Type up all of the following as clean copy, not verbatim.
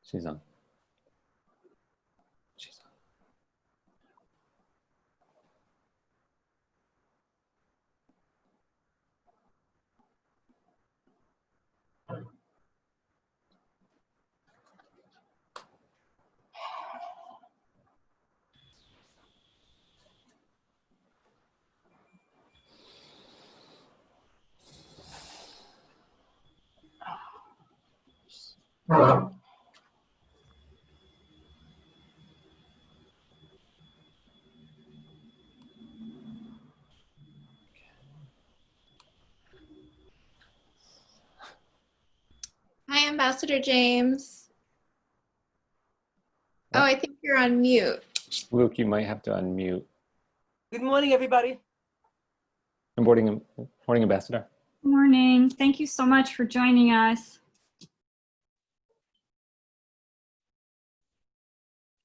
She's on. She's on. Hi, Ambassador James. Oh, I think you're on mute. Luke, you might have to unmute. Good morning, everybody. Good morning, Ambassador. Good morning. Thank you so much for joining us.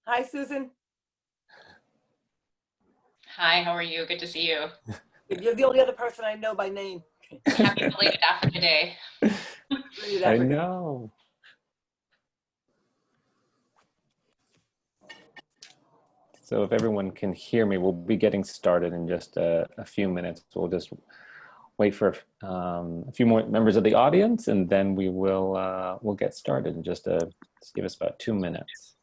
Hi, Susan. Hi, how are you? Good to see you. You're the only other person I know by name. Happy belated Africa Day. I know. So if everyone can hear me, we'll be getting started in just a few minutes. We'll just wait for a few more members of the audience, and then we will we'll get started in just give us about 2 minutes.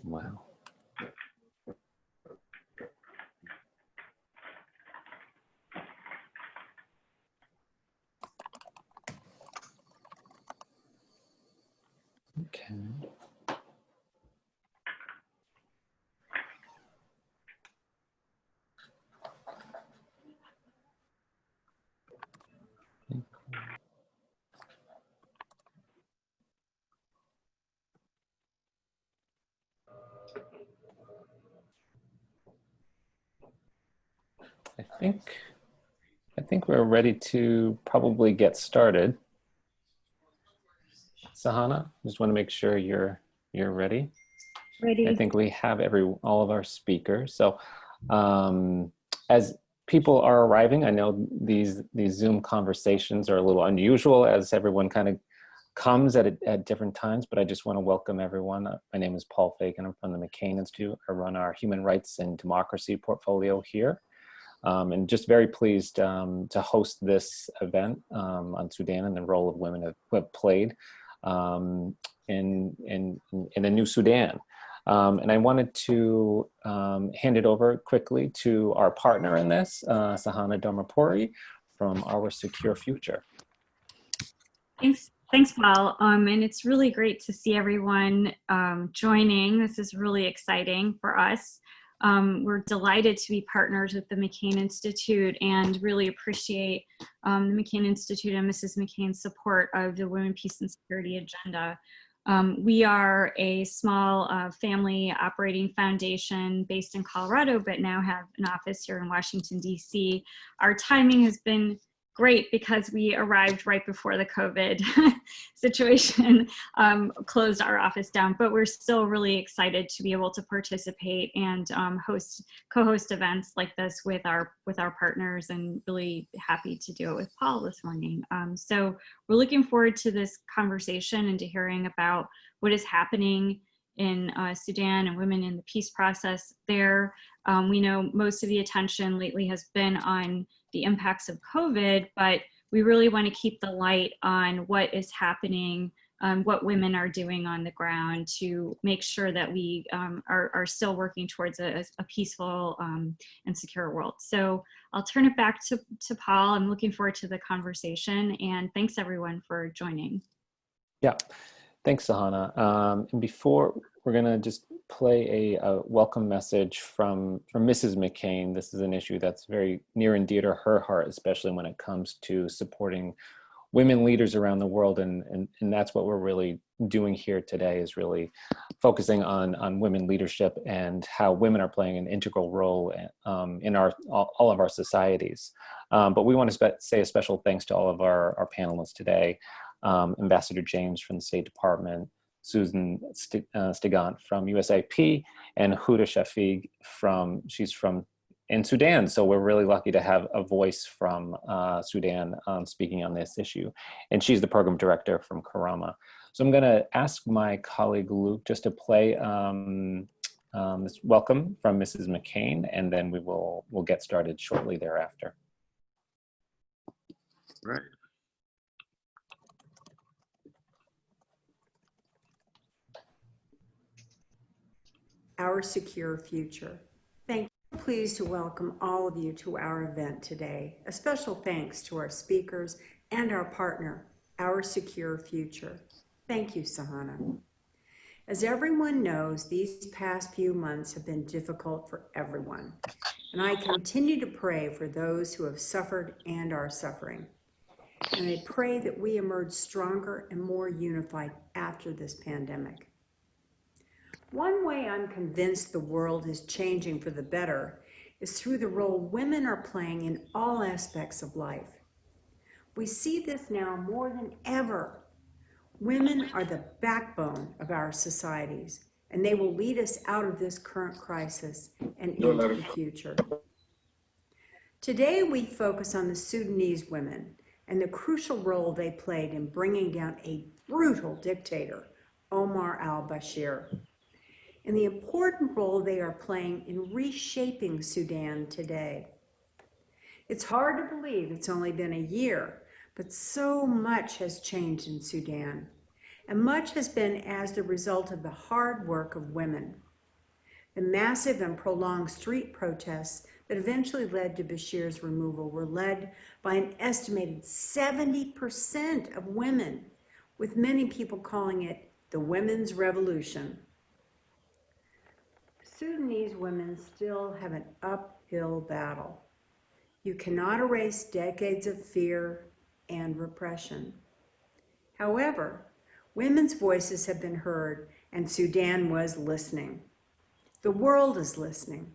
Wow. Okay. I think we're ready to probably get started. Sahana, just want to make sure you're ready. Ready. I think we have all of our speakers. So as people are arriving, I know these Zoom conversations are a little unusual as everyone kind of comes at different times, but I just want to welcome everyone. My name is Paul Fagan. I'm from the McCain Institute. I run our Human Rights and Democracy portfolio here. And just very pleased to host this event on Sudan and the role of women who have played in the new Sudan. And I wanted to hand it over quickly to our partner in this, Sahana Dharmapuri from Our Secure Future. Thanks, Paul. And it's really great to see everyone joining. This is really exciting for us. We're delighted to be partners with the McCain Institute and really appreciate the McCain Institute and Mrs. McCain's support of the Women, Peace, and Security agenda. We are a small family operating foundation based in Colorado, but now have an office here in Washington, D.C. Our timing has been great because we arrived right before the COVID situation closed our office down, but we're still really excited to be able to participate and co-host events like this with our partners, and really happy to do it with Paul this morning. So we're looking forward to this conversation and to hearing about what is happening in Sudan and women in the peace process there. We know most of the attention lately has been on the impacts of COVID, but we really want to keep the light on what is happening, what women are doing on the ground to make sure that we are still working towards a peaceful and secure world. So I'll turn it back to Paul. I'm looking forward to the conversation, and thanks everyone for joining. Yeah, thanks, Sahana. And before, we're gonna just play a welcome message from Mrs. McCain. This is an issue that's very near and dear to her heart, especially when it comes to supporting women leaders around the world. And that's what we're really doing here today, is really focusing on women leadership and how women are playing an integral role in all of our societies. But we want to say a special thanks to all of our panelists today. Ambassador James from the State Department, Susan Stigant from USIP, and Huda Shafig she's from in Sudan. So we're really lucky to have a voice from Sudan speaking on this issue. And she's the program director from Karama. So I'm gonna ask my colleague Luke just to play this welcome from Mrs. McCain, and then we'll get started shortly thereafter. Right. Our secure future. Thank you. I'm pleased to welcome all of you to our event today. A special thanks to our speakers and our partner, Our Secure Future. Thank you, Sahana. As everyone knows, these past few months have been difficult for everyone, and I continue to pray for those who have suffered and are suffering. And I pray that we emerge stronger and more unified after this pandemic. One way I'm convinced the world is changing for the better is through the role women are playing in all aspects of life. We see this now more than ever. Women are the backbone of our societies, and they will lead us out of this current crisis and into the future. Today, we focus on the Sudanese women and the crucial role they played in bringing down a brutal dictator, Omar al-Bashir, and the important role they are playing in reshaping Sudan today. It's hard to believe it's only been a year, but so much has changed in Sudan, and much has been as the result of the hard work of women. The massive and prolonged street protests that eventually led to Bashir's removal were led by an estimated 70% of women, with many people calling it the women's revolution. Sudanese women still have an uphill battle. You cannot erase decades of fear and repression. However, women's voices have been heard, and Sudan was listening. The world is listening.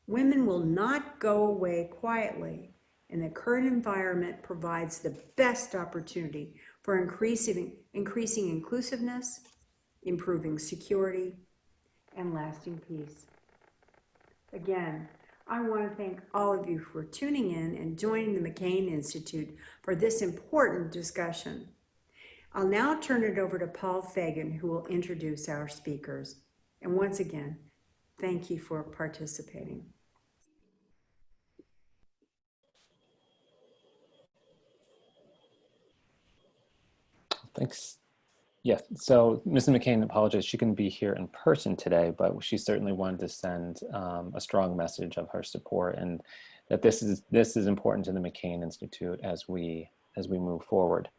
Women will not go away quietly, and the current environment provides the best opportunity for increasing inclusiveness, improving security, and lasting peace. Again, I want to thank all of you for tuning in and joining the McCain Institute for this important discussion. I'll now turn it over to Paul Fagan, who will introduce our speakers. And once again, thank you for participating. Thanks. Yes, so Mrs. McCain apologizes she couldn't be here in person today, but she certainly wanted to send a strong message of her support, and that this is important to the McCain Institute as we move forward.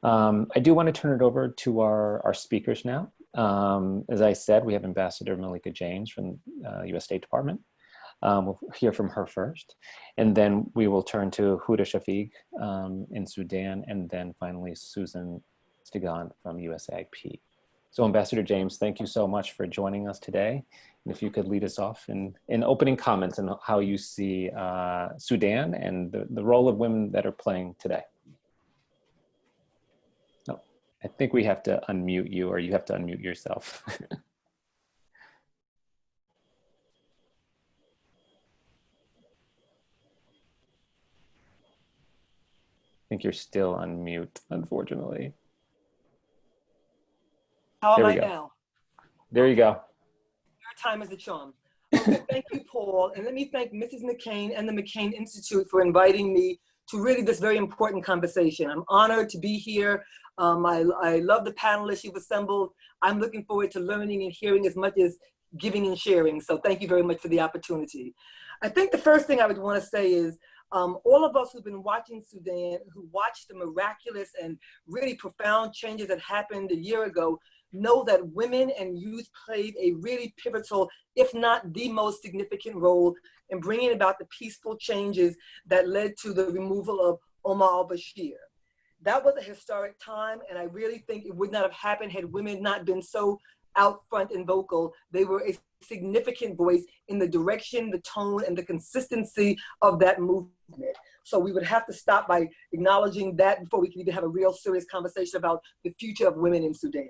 I do want to turn it over to our speakers now. As I said, we have Ambassador Makila James from U.S. State Department. We'll hear from her first, and then we will turn to Huda Shafig in Sudan, and then finally Susan Stigant from USIP. So Ambassador James, thank you so much for joining us today. And if you could lead us off in opening comments on how you see Sudan and the role of women that are playing today. No, I think we have to unmute you, or you have to unmute yourself. I think you're still on mute, unfortunately. How am There we I go. now? There you go. Your time is a charm. Okay, thank you, Paul. And let me thank Mrs. McCain and the McCain Institute for inviting me to really this very important conversation. I'm honored to be here. I love the panelists you've assembled. I'm looking forward to learning and hearing as much as giving and sharing. So thank you very much for the opportunity. I think the first thing I would want to say is all of us who've been watching Sudan, who watched the miraculous and really profound changes that happened a year ago, know that women and youth played a really pivotal, if not the most significant role in bringing about the peaceful changes that led to the removal of Omar al-Bashir. That was a historic time, and I really think it would not have happened had women not been so out front and vocal. They were a significant voice in the direction, the tone, and the consistency of that movement. So we would have to stop by acknowledging that before we can even have a real serious conversation about the future of women in Sudan.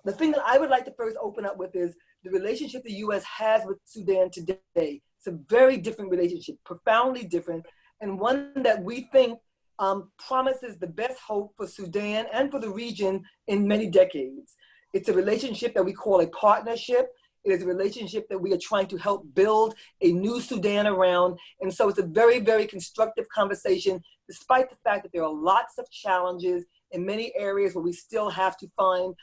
The thing that I would like to first open up with is the relationship the U.S. has with Sudan today. It's a very different relationship, profoundly different, and one that we think promises the best hope for Sudan and for the region in many decades. It's a relationship that we call a partnership. It is a relationship that we are trying to help build a new Sudan around. And so it's a very, very constructive conversation, despite the fact that there are lots of challenges in many areas where we still have to find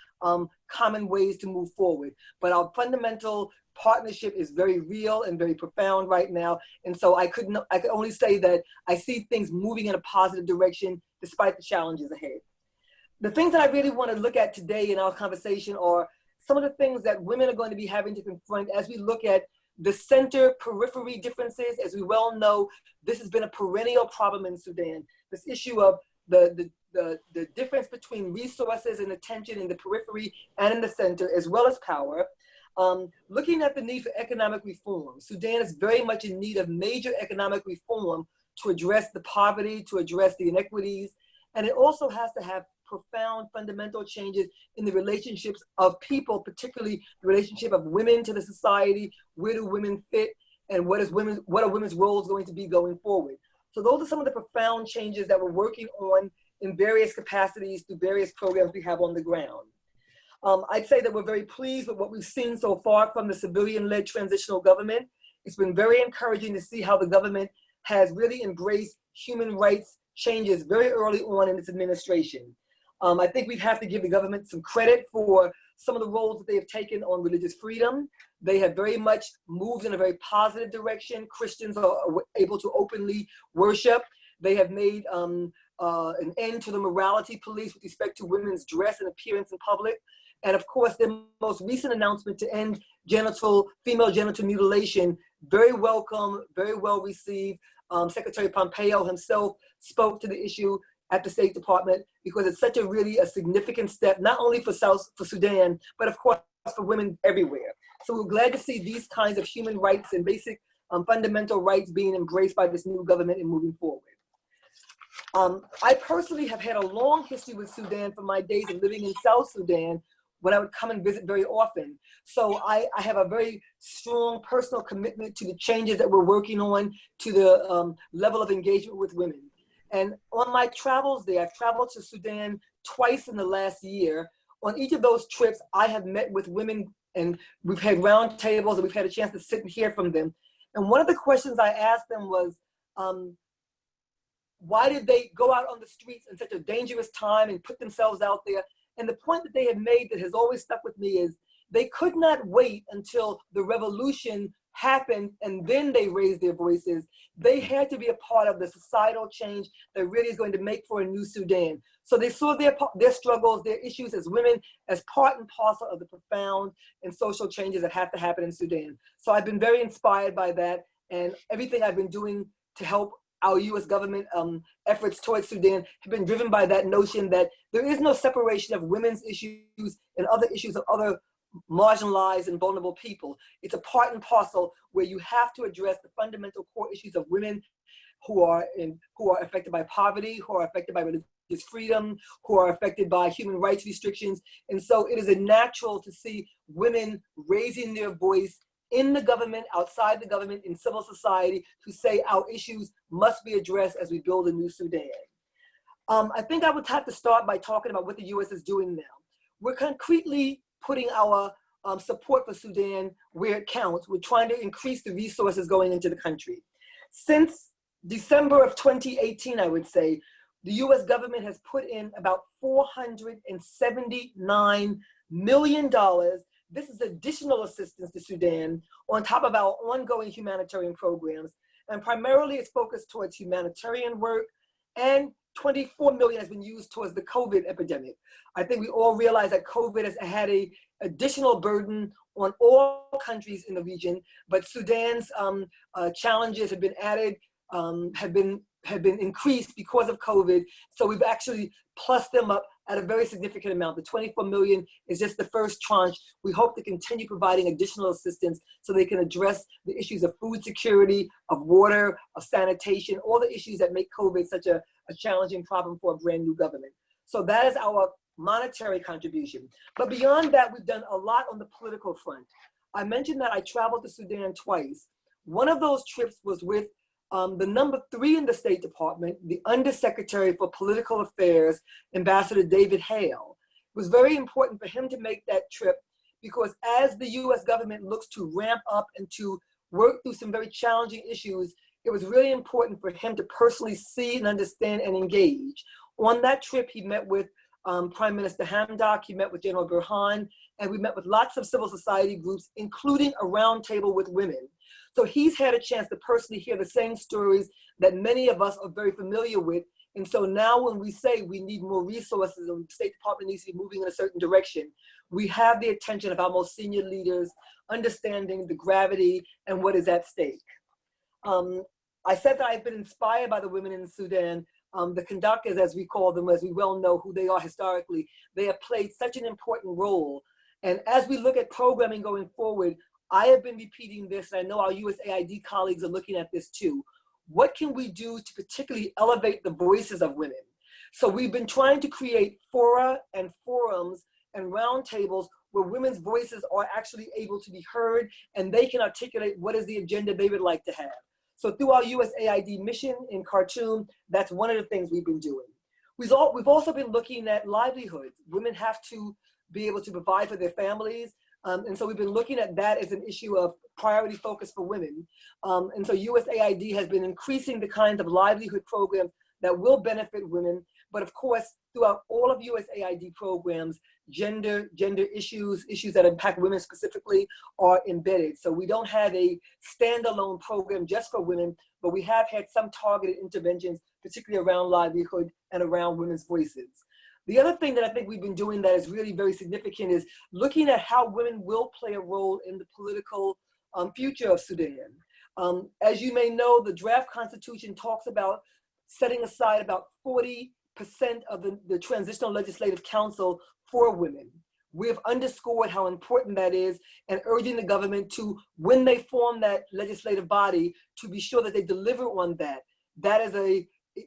common ways to move forward. But our fundamental partnership is very real and very profound right now. And so I could only say that I see things moving in a positive direction despite the challenges ahead. The things that I really want to look at today in our conversation are some of the things that women are going to be having to confront as we look at the center-periphery differences. As we well know, this has been a perennial problem in Sudan. This issue of the difference between resources and attention in the periphery and in the center, as well as power. Looking at the need for economic reform. Sudan is very much in need of major economic reform to address the poverty, to address the inequities, and it also has to have profound fundamental changes in the relationships of people, particularly the relationship of women to the society. Where do women fit, and what are women's roles going to be going forward? So those are some of the profound changes that we're working on in various capacities through various programs we have on the ground. I'd say that we're very pleased with what we've seen so far from the civilian-led transitional government. It's been very encouraging to see how the government has really embraced human rights changes very early on in its administration. I think we have to give the government some credit for some of the roles that they have taken on religious freedom. They have very much moved in a very positive direction. Christians are able to openly worship. They have made an end to the morality police with respect to women's dress and appearance in public. And of course, their most recent announcement to end female genital mutilation, very welcome, very well received. Secretary Pompeo himself spoke to the issue at the State Department because it's such a significant step, not only for Sudan, but of course for women everywhere. So we're glad to see these kinds of human rights and basic fundamental rights being embraced by this new government and moving forward. I personally have had a long history with Sudan from my days of living in South Sudan, when I would come and visit very often. So I have a very strong personal commitment to the changes that we're working on, to the level of engagement with women. And on my travels there, I've traveled to Sudan twice in the last year. On each of those trips, I have met with women, and we've had round tables, and we've had a chance to sit and hear from them. And one of the questions I asked them was, why did they go out on the streets in such a dangerous time and put themselves out there? And the point that they have made that has always stuck with me is they could not wait until the revolution happened and then they raised their voices. They had to be a part of the societal change that really is going to make for a new Sudan. So they saw their struggles, their issues as women as part and parcel of the profound and social changes that have to happen in Sudan. So I've been very inspired by that, and everything I've been doing to help our US government efforts towards Sudan have been driven by that notion that there is no separation of women's issues and other issues of other marginalized and vulnerable people. It's a part and parcel where you have to address the fundamental core issues of women who are affected by poverty, who are affected by religious freedom, who are affected by human rights restrictions. And so it is a natural to see women raising their voice in the government, outside the government, in civil society, to say our issues must be addressed as we build a new Sudan. I think I would have to start by talking about what the US is doing now. We're concretely putting our support for Sudan where it counts. We're trying to increase the resources going into the country. Since December of 2018, I would say, the US government has put in about $479 million. This is additional assistance to Sudan on top of our ongoing humanitarian programs. And primarily it's focused towards humanitarian work, and 24 million has been used towards the COVID epidemic. I think we all realize that COVID has had an additional burden on all countries in the region, but Sudan's challenges have been added, have been increased because of COVID. So we've actually plussed them up at a very significant amount. The 24 million is just the first tranche. We hope to continue providing additional assistance so they can address the issues of food security, of water, of sanitation, all the issues that make COVID such a challenging problem for a brand new government. So that is our monetary contribution. But beyond that, we've done a lot on the political front. I mentioned that I traveled to Sudan twice. One of those trips was with the number 3 in the State Department, the Undersecretary for Political Affairs, Ambassador David Hale. It was very important for him to make that trip because as the US government looks to ramp up and to work through some very challenging issues, it was really important for him to personally see and understand and engage. On that trip, he met with Prime Minister Hamdok, he met with General Burhan, and we met with lots of civil society groups, including a roundtable with women. So he's had a chance to personally hear the same stories that many of us are very familiar with. And so now when we say we need more resources and the State Department needs to be moving in a certain direction, we have the attention of our most senior leaders, understanding the gravity and what is at stake. I said that I've been inspired by the women in Sudan. The conductors, as we call them, as we well know who they are historically, they have played such an important role. And as we look at programming going forward, I have been repeating this, and I know our USAID colleagues are looking at this too. What can we do to particularly elevate the voices of women? So we've been trying to create fora and forums and roundtables where women's voices are actually able to be heard and they can articulate what is the agenda they would like to have. So through our USAID mission in Khartoum, that's one of the things we've been doing. We've also been looking at livelihoods. Women have to be able to provide for their families. And so we've been looking at that as an issue of priority focus for women. And so USAID has been increasing the kinds of livelihood programs that will benefit women. But of course, throughout all of USAID programs, gender issues that impact women specifically are embedded. So we don't have a standalone program just for women, but we have had some targeted interventions, particularly around livelihood and around women's voices. The other thing that I think we've been doing that is really very significant is looking at how women will play a role in the political future of Sudan. As you may know, the draft constitution talks about setting aside about 40% of the Transitional Legislative Council for women. We've underscored how important that is and urging the government to, when they form that legislative body, to be sure that they deliver on that. That is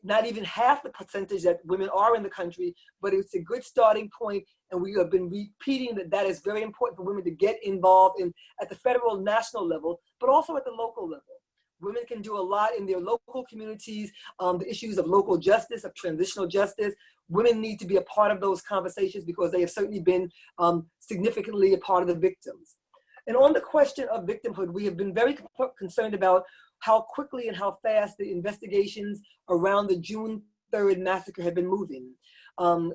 not even half the percentage that women are in the country, but it's a good starting point, and we have been repeating that is very important for women to get involved in at the federal, national level, but also at the local level. Women can do a lot in their local communities, the issues of local justice, of transitional justice. Women need to be a part of those conversations because they have certainly been significantly a part of the victims. And on the question of victimhood, we have been very concerned about how quickly and how fast the investigations around the June 3rd massacre have been moving.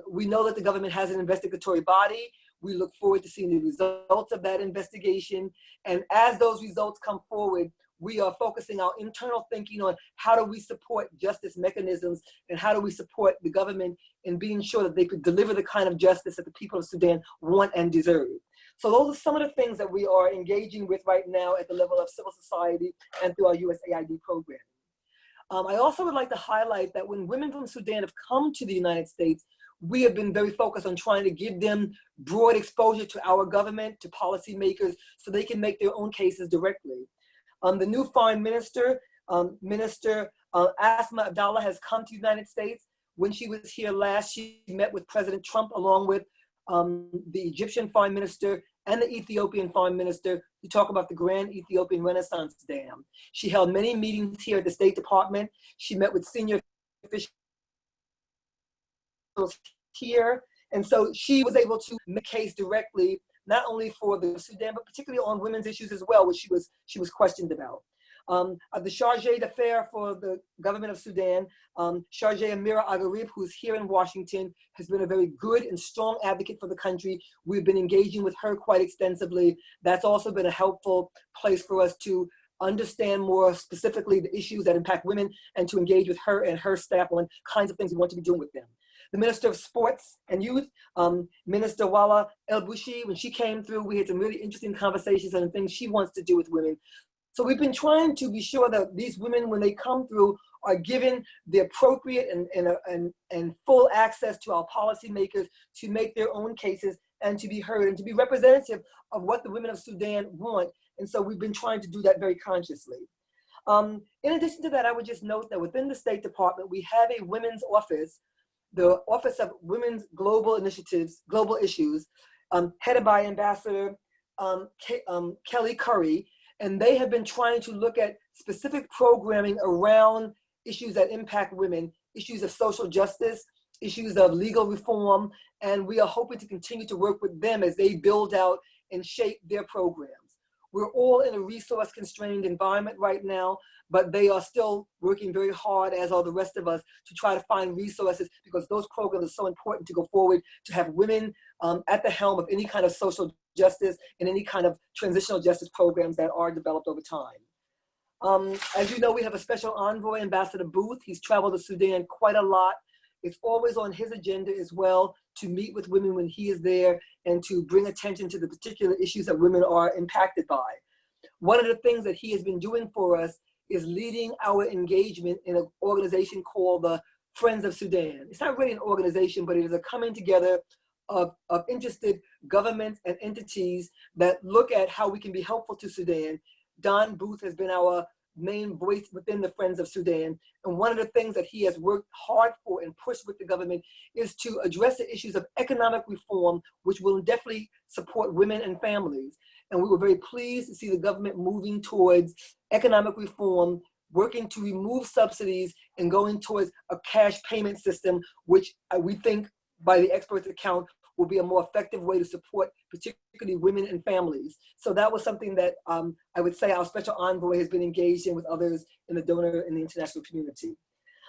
We know that the government has an investigatory body. We look forward to seeing the results of that investigation. And as those results come forward, we are focusing our internal thinking on how do we support justice mechanisms and how do we support the government in being sure that they could deliver the kind of justice that the people of Sudan want and deserve. So those are some of the things that we are engaging with right now at the level of civil society and through our USAID program. I also would like to highlight that when women from Sudan have come to the United States, we have been very focused on trying to give them broad exposure to our government, to policymakers, so they can make their own cases directly. The new foreign minister, Minister Asma Abdallah, has come to the United States. When she was here last, she met with President Trump along with the Egyptian foreign minister and the Ethiopian foreign minister to talk about the Grand Ethiopian Renaissance Dam. She held many meetings here at the State Department. She met with senior officials here. And so she was able to make a case directly, not only for the Sudan, but particularly on women's issues as well, which she was questioned about. The Chargé d'Affaires for the government of Sudan, Chargé Amira Agharib, who's here in Washington, has been a very good and strong advocate for the country. We've been engaging with her quite extensively. That's also been a helpful place for us to understand more specifically the issues that impact women and to engage with her and her staff on kinds of things we want to be doing with them. The Minister of Sports and Youth, Minister Wala El-Bushi, when she came through, we had some really interesting conversations on the things she wants to do with women. So we've been trying to be sure that these women, when they come through, are given the appropriate and full access to our policymakers to make their own cases and to be heard and to be representative of what the women of Sudan want. And so we've been trying to do that very consciously. In addition to that, I would just note that within the State Department, we have a women's office, the Office of Women's Global Initiatives, Global Issues, headed by Ambassador Kelly Curry. And they have been trying to look at specific programming around issues that impact women, issues of social justice, issues of legal reform. And we are hoping to continue to work with them as they build out and shape their programs. We're all in a resource constrained environment right now, but they are still working very hard, as are the rest of us, to try to find resources, because those programs are so important to go forward, to have women at the helm of any kind of social justice and any kind of transitional justice programs that are developed over time. As you know, we have a special envoy, Ambassador Booth. He's traveled to Sudan quite a lot. It's always on his agenda as well to meet with women when he is there and to bring attention to the particular issues that women are impacted by. One of the things that he has been doing for us is leading our engagement in an organization called the Friends of Sudan. It's not really an organization, but it is a coming together of interested governments and entities that look at how we can be helpful to Sudan. Don Booth has been our main voice within the Friends of Sudan. And one of the things that he has worked hard for and pushed with the government is to address the issues of economic reform, which will definitely support women and families. And we were very pleased to see the government moving towards economic reform, working to remove subsidies and going towards a cash payment system, which we think, by the experts' account, will be a more effective way to support particularly women and families. So that was something that I would say our special envoy has been engaged in with others in the donor and the international community.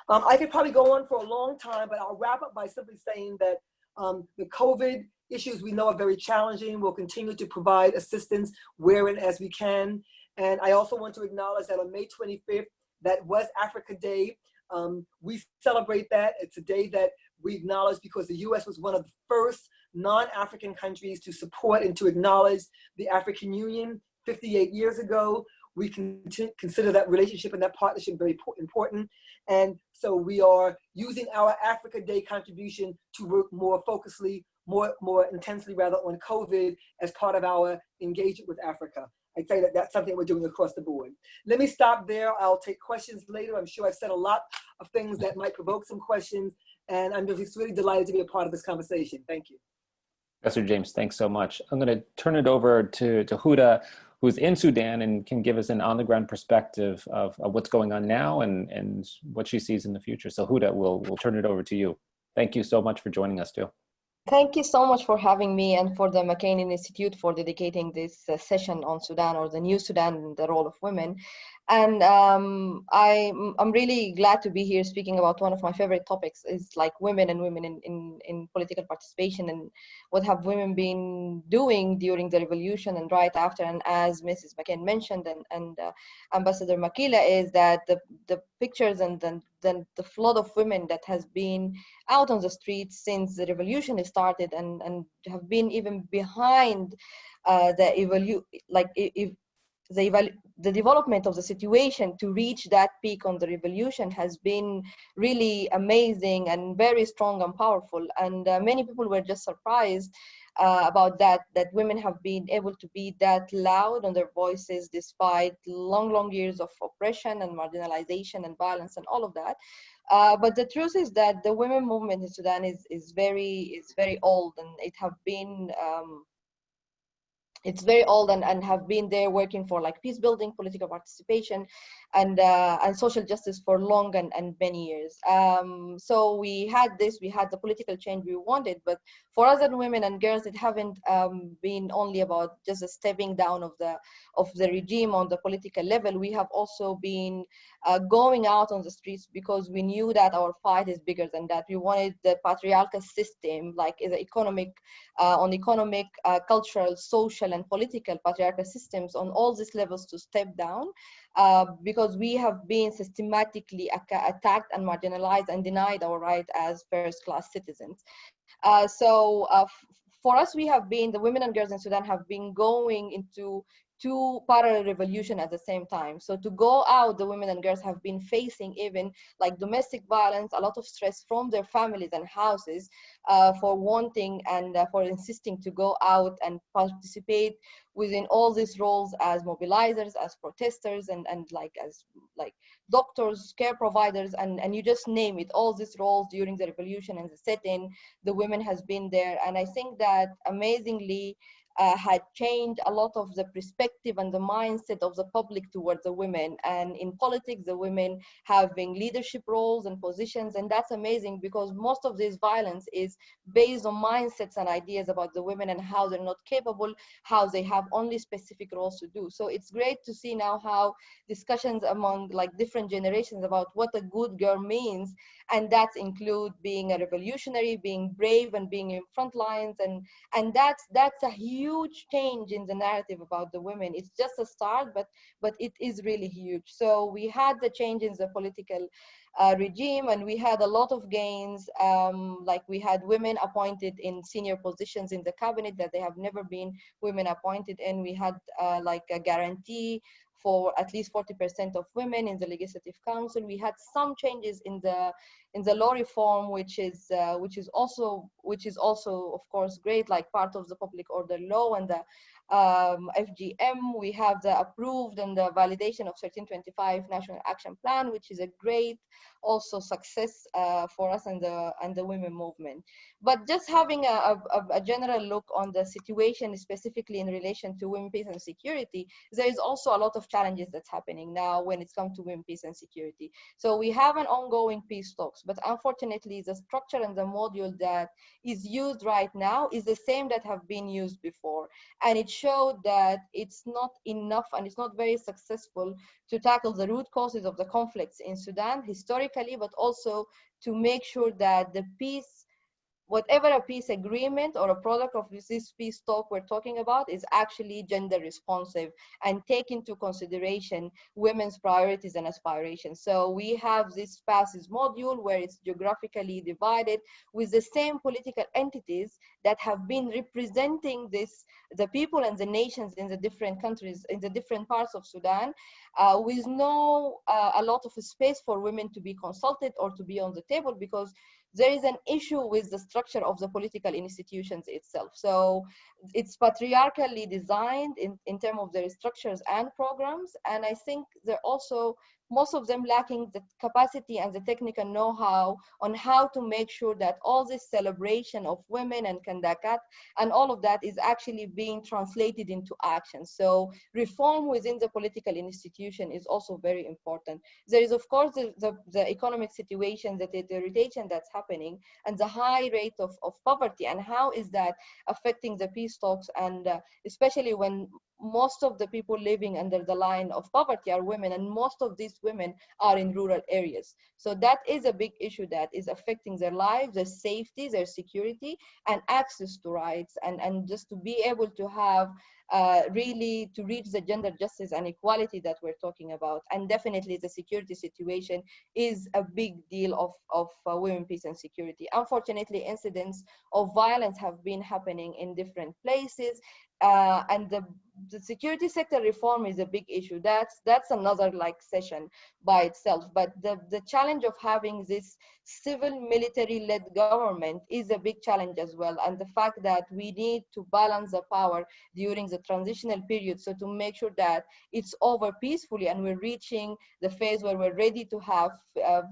I could probably go on for a long time, but I'll wrap up by simply saying that the COVID issues we know are very challenging. We'll continue to provide assistance where and as we can. And I also want to acknowledge that on May 25th, that was Africa Day. We celebrate that. It's a day that we acknowledge because the US was one of the first non-African countries to support and to acknowledge the African Union 58 years ago. We consider that relationship and that partnership very important. And so we are using our Africa Day contribution to work more focusedly, more intensely rather, on COVID as part of our engagement with Africa. I'd say that that's something we're doing across the board. Let me stop there. I'll take questions later. I'm sure I've said a lot of things that might provoke some questions, and I'm just really delighted to be a part of this conversation. Thank you. Professor James, thanks so much. I'm going to turn it over to Huda, who's in Sudan and can give us an on-the-ground perspective of what's going on now and what she sees in the future. So Huda, we'll turn it over to you. Thank you so much for joining us too. Thank you so much for having me and for the McCain Institute for dedicating this session on Sudan, or the new Sudan and the role of women. And I'm really glad to be here speaking about one of my favorite topics, is like women and women in political participation, and what have women been doing during the revolution and right after. And as Mrs. McCain mentioned, and Ambassador Makila, is that the pictures and then the flood of women that has been out on the streets since the revolution started and have been even behind the development of the situation to reach that peak on the revolution has been really amazing and very strong and powerful. And many people were just surprised about that women have been able to be that loud on their voices despite long years of oppression and marginalization and violence and all of that. But the truth is that the women movement in Sudan is very old, and it's very old and have been there working for like peace building, political participation, and social justice for long and many years. So we had the political change we wanted, but for other women and girls, it haven't been only about just a stepping down of the regime on the political level. We have also been going out on the streets because we knew that our fight is bigger than that. We wanted the patriarchal system, like the economic, cultural, social, and political patriarchal systems on all these levels to step down, because we have been systematically attacked and marginalized and denied our right as first-class citizens. For us, the women and girls in Sudan have been going into two parallel revolutions at the same time. So to go out, the women and girls have been facing even like domestic violence, a lot of stress from their families and houses for wanting and for insisting to go out and participate within all these roles as mobilizers, as protesters, and as doctors, care providers, and you just name it, all these roles during the revolution and the set-in, the women has been there. And I think that amazingly had changed a lot of the perspective and the mindset of the public towards the women. And in politics, the women having leadership roles and positions, and that's amazing because most of this violence is based on mindsets and ideas about the women and how they're not capable, how they have only specific roles to do. So it's great to see now how discussions among like different generations about what a good girl means, and that include being a revolutionary, being brave, and being in front lines, and that's a huge change in the narrative about the women. It's just a start, but it is really huge. So we had the change in the political regime, and we had a lot of gains. Like we had women appointed in senior positions in the cabinet that they have never been women appointed in. We had like a guarantee for at least 40% of women in the Legislative Council. We had some changes in the law reform, which is also of course great, like part of the public order law and the FGM. We have the approved and the validation of 1325 National Action Plan, which is a great also success for us and the women movement. But just having a general look on the situation, specifically in relation to women, peace, and security, there is also a lot of challenges that's happening now when it comes to women, peace, and security. So we have an ongoing peace talks, but unfortunately, the structure and the module that is used right now is the same that have been used before. And it showed that it's not enough and it's not very successful to tackle the root causes of the conflicts in Sudan historically, but also to make sure that the peace, whatever a peace agreement or a product of this peace talk we're talking about, is actually gender responsive and take into consideration women's priorities and aspirations. So we have this passes module where it's geographically divided with the same political entities that have been representing the people and the nations in the different countries, in the different parts of Sudan, with no a lot of space for women to be consulted or to be on the table, because there is an issue with the structure of the political institutions itself. So it's patriarchally designed in terms of their structures and programs. And I think they're also, most of them lacking the capacity and the technical know-how on how to make sure that all this celebration of women and kandakat and all of that is actually being translated into action. So reform within the political institution is also very important. There is, of course, the economic situation, the deterioration that's happening, and the high rate of poverty, and how is that affecting the peace talks, and especially when most of the people living under the line of poverty are women, and most of these women are in rural areas. So that is a big issue that is affecting their lives, their safety, their security, and access to rights, and just to be able to have really to reach the gender justice and equality that we're talking about. And definitely the security situation is a big deal of women, peace and security. Unfortunately, incidents of violence have been happening in different places, and the security sector reform is a big issue. That's another like session by itself. But the challenge of having this civil military-led government is a big challenge as well. And the fact that we need to balance the power during the transitional period, so to make sure that it's over peacefully and we're reaching the phase where we're ready to have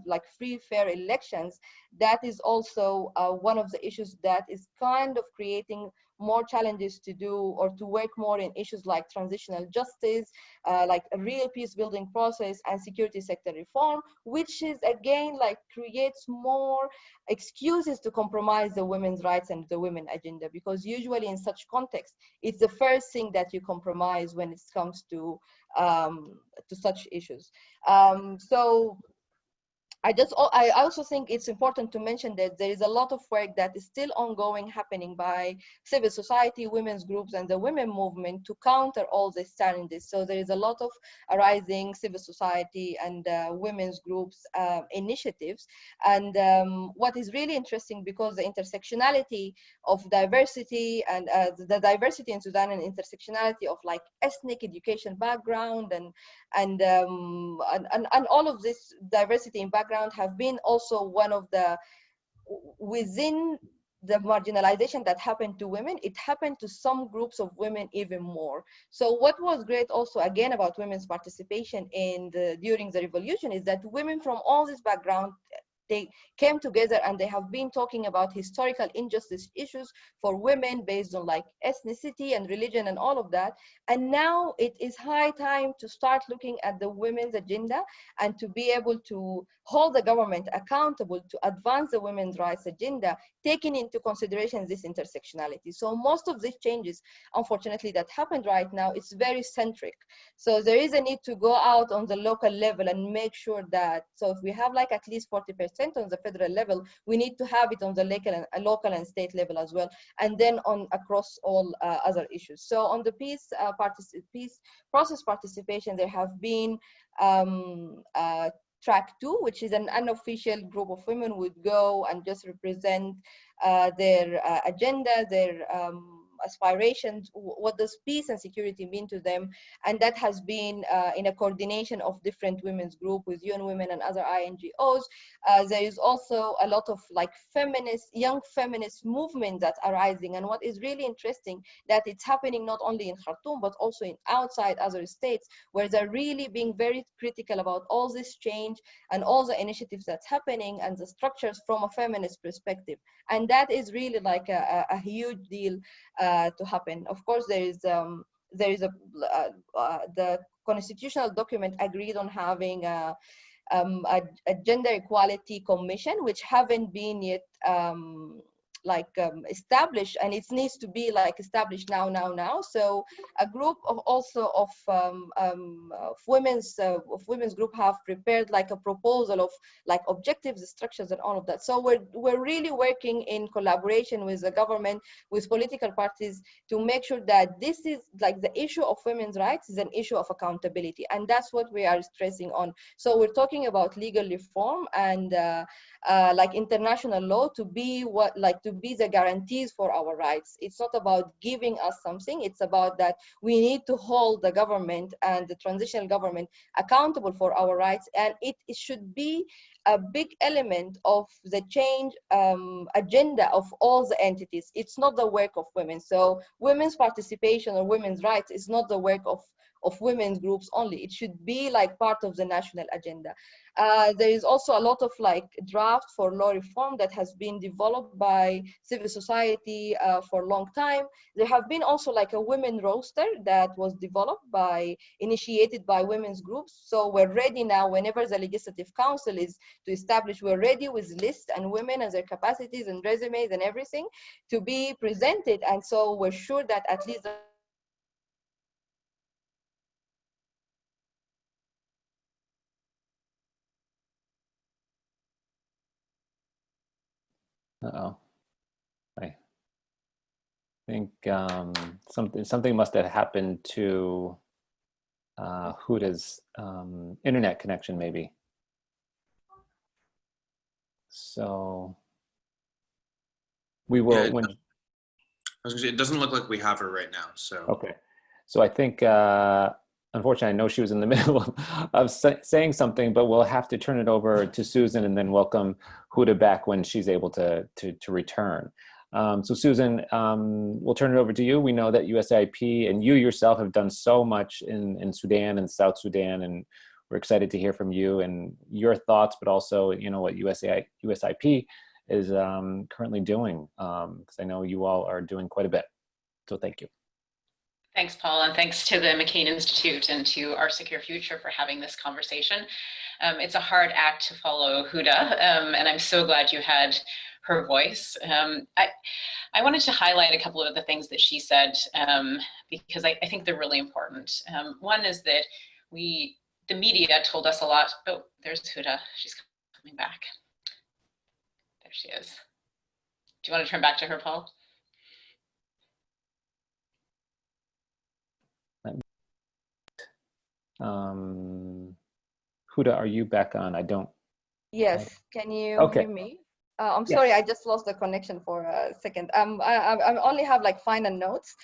like free, fair elections. That is also one of the issues that is kind of creating more challenges to do or to work more in issues like transitional justice, like a real peace building process and security sector reform, which is again like creates more excuses to compromise the women's rights and the women agenda, because usually in such context, it's the first thing that you compromise when it comes to such issues. So I also think it's important to mention that there is a lot of work that is still ongoing happening by civil society, women's groups, and the women movement to counter all these challenges. So there is a lot of arising civil society and women's groups initiatives. And what is really interesting, because the intersectionality of diversity and the diversity in Sudan and intersectionality of like ethnic education background and all of this diversity in background have been also one of the, within the marginalization that happened to women, it happened to some groups of women even more. So what was great also again about women's participation in during the revolution is that women from all this background, they came together and they have been talking about historical injustice issues for women based on like ethnicity and religion and all of that. And now it is high time to start looking at the women's agenda and to be able to hold the government accountable to advance the women's rights agenda, taking into consideration this intersectionality. So most of these changes, unfortunately, that happened right now, it's very centric. So there is a need to go out on the local level and make sure that, so if we have like at least 40% on the federal level, we need to have it on the local and state level as well, and then on across all other issues. So on the peace process participation, there have been track 2, which is an unofficial group of women would go and just represent their agenda, their aspirations, what does peace and security mean to them. And that has been in a coordination of different women's groups with UN Women and other INGOs. There is also a lot of like young feminist movement that's arising. And what is really interesting, that it's happening not only in Khartoum, but also in outside other states, where they're really being very critical about all this change and all the initiatives that's happening and the structures from a feminist perspective. And that is really like a huge deal to happen. Of course, there is the constitutional document agreed on having a gender equality commission, which haven't been yet established, and it needs to be like established now. So a group of also of women's group have prepared like a proposal of like objectives, structures, and all of that. So we're really working in collaboration with the government, with political parties, to make sure that this is like the issue of women's rights is an issue of accountability, and that's what we are stressing on. So we're talking about legal reform and like international law to be the guarantees for our rights. It's not about giving us something, it's about that we need to hold the government and the transitional government accountable for our rights, and it should be a big element of the change agenda of all the entities. It's not the work of women. So women's participation or women's rights is not the work of women's groups only. It should be like part of the national agenda. There is also a lot of like draft for law reform that has been developed by civil society for a long time. There have been also like a women roster that was developed initiated by women's groups. So we're ready now, whenever the Legislative Council is to establish, we're ready with lists and women and their capacities and resumes and everything to be presented. And so we're sure that at least Uh-oh. I think something must have happened to Huda's internet connection, maybe. So we will. Yeah, I was gonna say, it doesn't look like we have her right now. So Okay, so I think unfortunately, I know she was in the middle of saying something, but we'll have to turn it over to Susan and then welcome Huda back when she's able to return. So Susan, we'll turn it over to you. We know that USIP and you yourself have done so much in Sudan and South Sudan, and we're excited to hear from you and your thoughts, but also, you know, what USIP is currently doing, because I know you all are doing quite a bit. So thank you. Thanks, Paul, and thanks to the McCain Institute and to Our Secure Future for having this conversation. It's a hard act to follow Huda, and I'm so glad you had her voice. I wanted to highlight a couple of the things that she said, because I think they're really important. One is that the media told us a lot. Oh, there's Huda, she's coming back. There she is. Do you want to turn back to her, Paul? Huda, are you back on? I don't. Yes, can you Okay. hear me? I'm sorry, I just lost the connection for a second. I only have like final notes.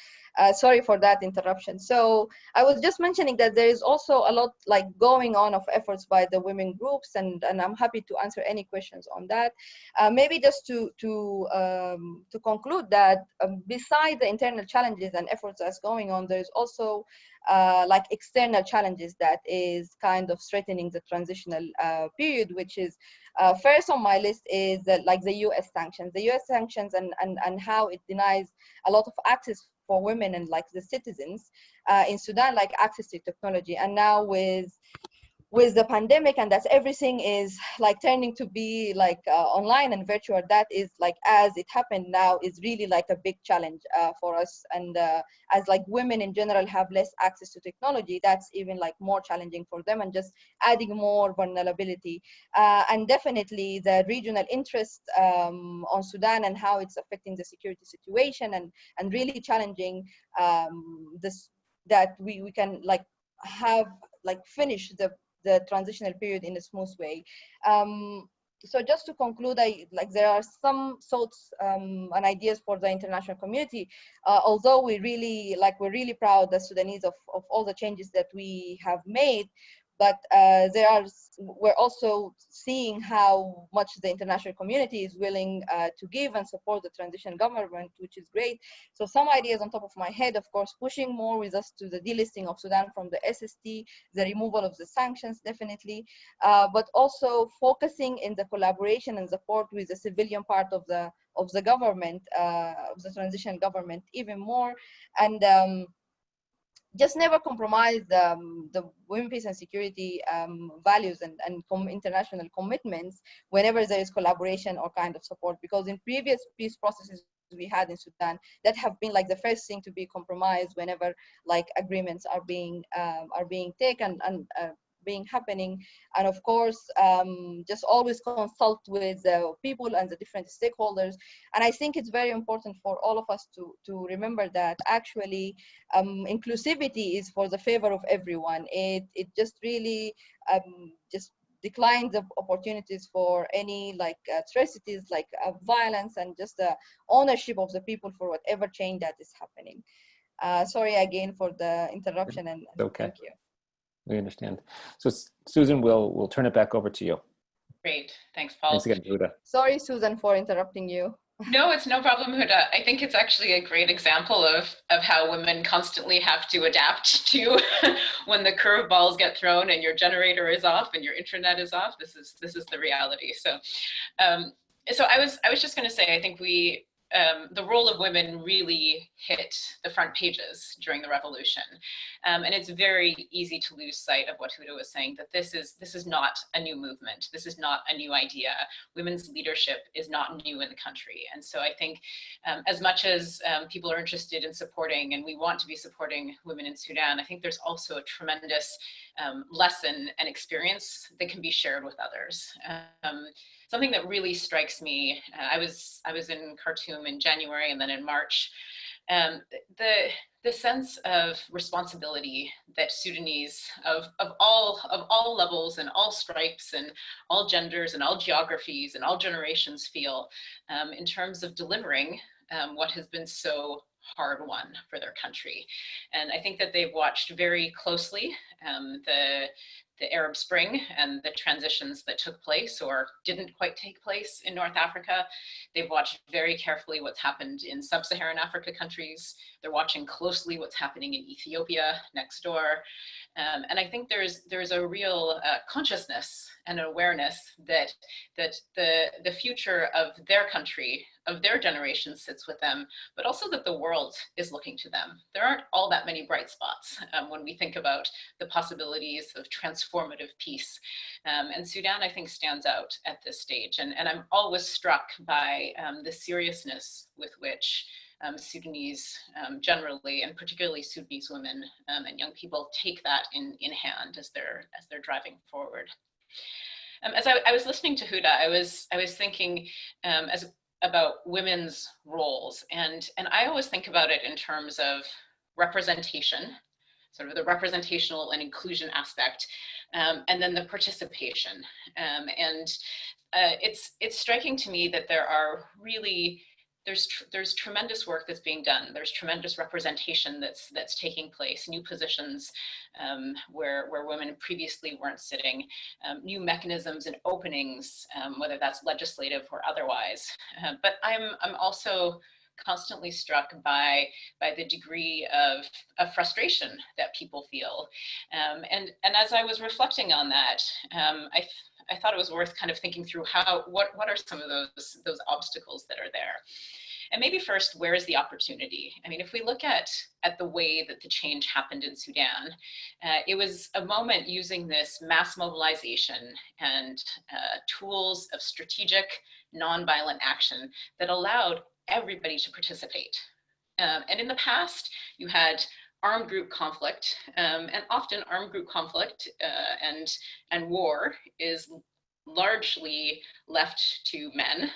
Sorry for that interruption. So I was just mentioning that there is also a lot like going on of efforts by the women groups, and I'm happy to answer any questions on that. Maybe just to conclude that beside the internal challenges and efforts that's going on, there's also like external challenges that is kind of threatening the transitional period, which is first on my list is like the U.S. sanctions. The U.S. sanctions and how it denies a lot of access for women and like the citizens in Sudan, like access to technology. And now with the pandemic, and that everything is like turning to be like online and virtual, that is like, as it happened now, is really like a big challenge for us. And as like women in general have less access to technology, that's even like more challenging for them and just adding more vulnerability. And definitely the regional interest on Sudan and how it's affecting the security situation, and really challenging this, that we can like have like finish the transitional period in a smooth way. So just to conclude, there are some thoughts and ideas for the international community. Although we're really proud, the Sudanese, of all the changes that we have made, but we're also seeing how much the international community is willing to give and support the transition government, which is great. So some ideas on top of my head, of course, pushing more with us to the delisting of Sudan from the SST, the removal of the sanctions, definitely, but also focusing in the collaboration and support with the civilian part of the government, of the transition government even more, and just never compromise the women, peace and security values and international commitments whenever there is collaboration or kind of support, because in previous peace processes we had in Sudan, that have been like the first thing to be compromised whenever like agreements are being taken and being happening. And of course, just always consult with the people and the different stakeholders. And I think it's very important for all of us to remember that actually inclusivity is for the favor of everyone. It just really just declines the opportunities for any like atrocities, like violence, and just the ownership of the people for whatever change that is happening. Sorry again for the interruption, and okay. Thank you. We understand. So Susan, we'll turn it back over to you. Great, thanks, Paul. Thanks again, Huda. Sorry, Susan, for interrupting you. No, it's no problem, Huda. I think it's actually a great example of how women constantly have to adapt to when the curveballs get thrown and your generator is off and your internet is off. This is the reality. So, so I was just going to say, I think the role of women really hit the front pages during the revolution, and it's very easy to lose sight of what Huda was saying, that this is not a new movement, this is not a new idea. Women's leadership is not new in the country, and so I think as much as people are interested in supporting, and we want to be supporting women in Sudan, I think there's also a tremendous lesson and experience that can be shared with others. Something that really strikes me, I was in Khartoum in January and then in March, the sense of responsibility that Sudanese of all levels and all stripes and all genders and all geographies and all generations feel in terms of delivering what has been so hard won for their country. And I think that they've watched very closely the Arab Spring and the transitions that took place or didn't quite take place in North Africa. They've watched very carefully what's happened in sub-Saharan Africa countries. They're watching closely what's happening in Ethiopia next door. And I think there's a real consciousness and awareness that the future of their country, of their generation sits with them, but also that the world is looking to them. There aren't all that many bright spots when we think about the possibilities of transformative peace. And Sudan, I think, stands out at this stage. And I'm always struck by the seriousness with which Sudanese generally, and particularly Sudanese women and young people, take that in hand as they're driving forward. As I was listening to Huda, I was thinking about women's roles, and I always think about it in terms of representation, sort of the representational and inclusion aspect, and then the participation. It's striking to me that there are really there's tremendous work that's being done. There's tremendous representation that's taking place, new positions where women previously weren't sitting, new mechanisms and openings, whether that's legislative or otherwise. But I'm also constantly struck by the degree of frustration that people feel. And as I was reflecting on that, I thought it was worth kind of thinking through what are some of those obstacles that are there. And maybe first, where is the opportunity? I mean, if we look at the way that the change happened in Sudan, it was a moment using this mass mobilization and tools of strategic nonviolent action that allowed everybody to participate. And in the past, you had armed group conflict, and often armed group conflict and war is largely left to men,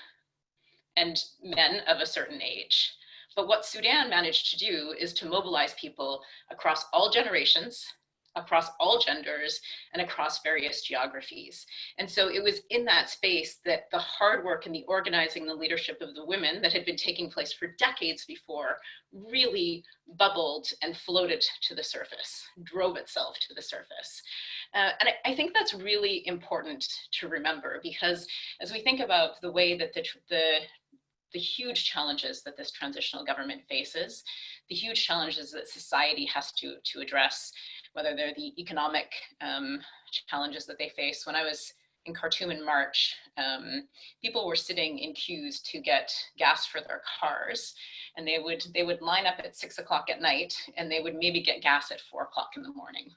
and men of a certain age. But what Sudan managed to do is to mobilize people across all generations, across all genders, and across various geographies. And so it was in that space that the hard work and the organizing, the leadership of the women that had been taking place for decades before really bubbled and floated to the surface, drove itself to the surface. And I think that's really important to remember, because as we think about the way that the huge challenges that this transitional government faces, the huge challenges that society has to address, whether they're the economic challenges that they face. When I was in Khartoum in March, people were sitting in queues to get gas for their cars, and they would line up at 6 o'clock at night, and they would maybe get gas at 4 o'clock in the morning.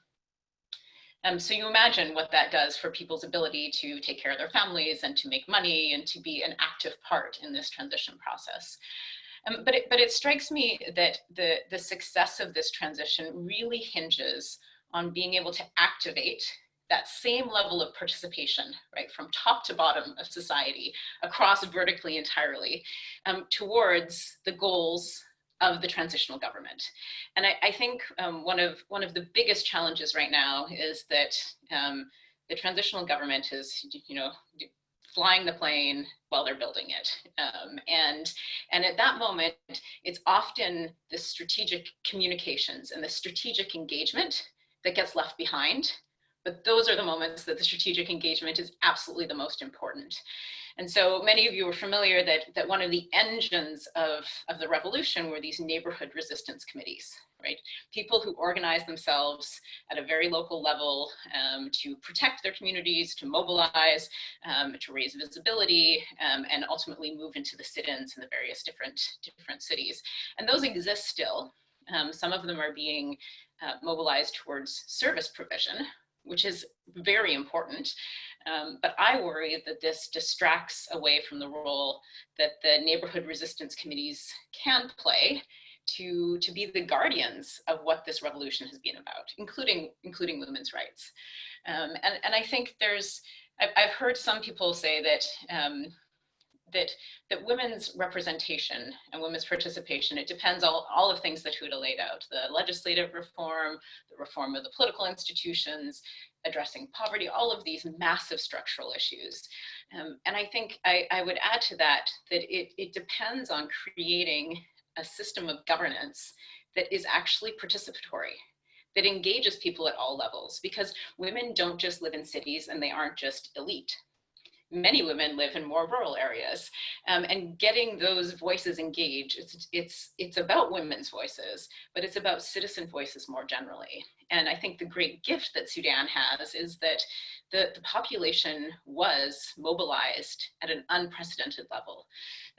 So you imagine what that does for people's ability to take care of their families and to make money and to be an active part in this transition process. But it strikes me that the success of this transition really hinges on being able to activate that same level of participation, right, from top to bottom of society, across vertically entirely, towards the goals of the transitional government. And I think one of the biggest challenges right now is that the transitional government is, flying the plane while they're building it. And at that moment, it's often the strategic communications and the strategic engagement that gets left behind. But those are the moments that the strategic engagement is absolutely the most important. And so many of you are familiar that one of the engines of the revolution were these neighborhood resistance committees, right? People who organize themselves at a very local level to protect their communities, to mobilize, to raise visibility, and ultimately move into the sit-ins in the various different cities. And those exist still. Some of them are being mobilized towards service provision, which is very important. But I worry that this distracts away from the role that the neighborhood resistance committees can play to be the guardians of what this revolution has been about, including women's rights. And I think I've heard some people say that that women's representation and women's participation, it depends on all the things that Huda laid out, the legislative reform, the reform of the political institutions, addressing poverty, all of these massive structural issues. And I think I would add to that, that it depends on creating a system of governance that is actually participatory, that engages people at all levels, because women don't just live in cities and they aren't just elite. Many women live in more rural areas, and getting those voices engaged, it's about women's voices, but it's about citizen voices more generally. And I think the great gift that Sudan has is that the population was mobilized at an unprecedented level.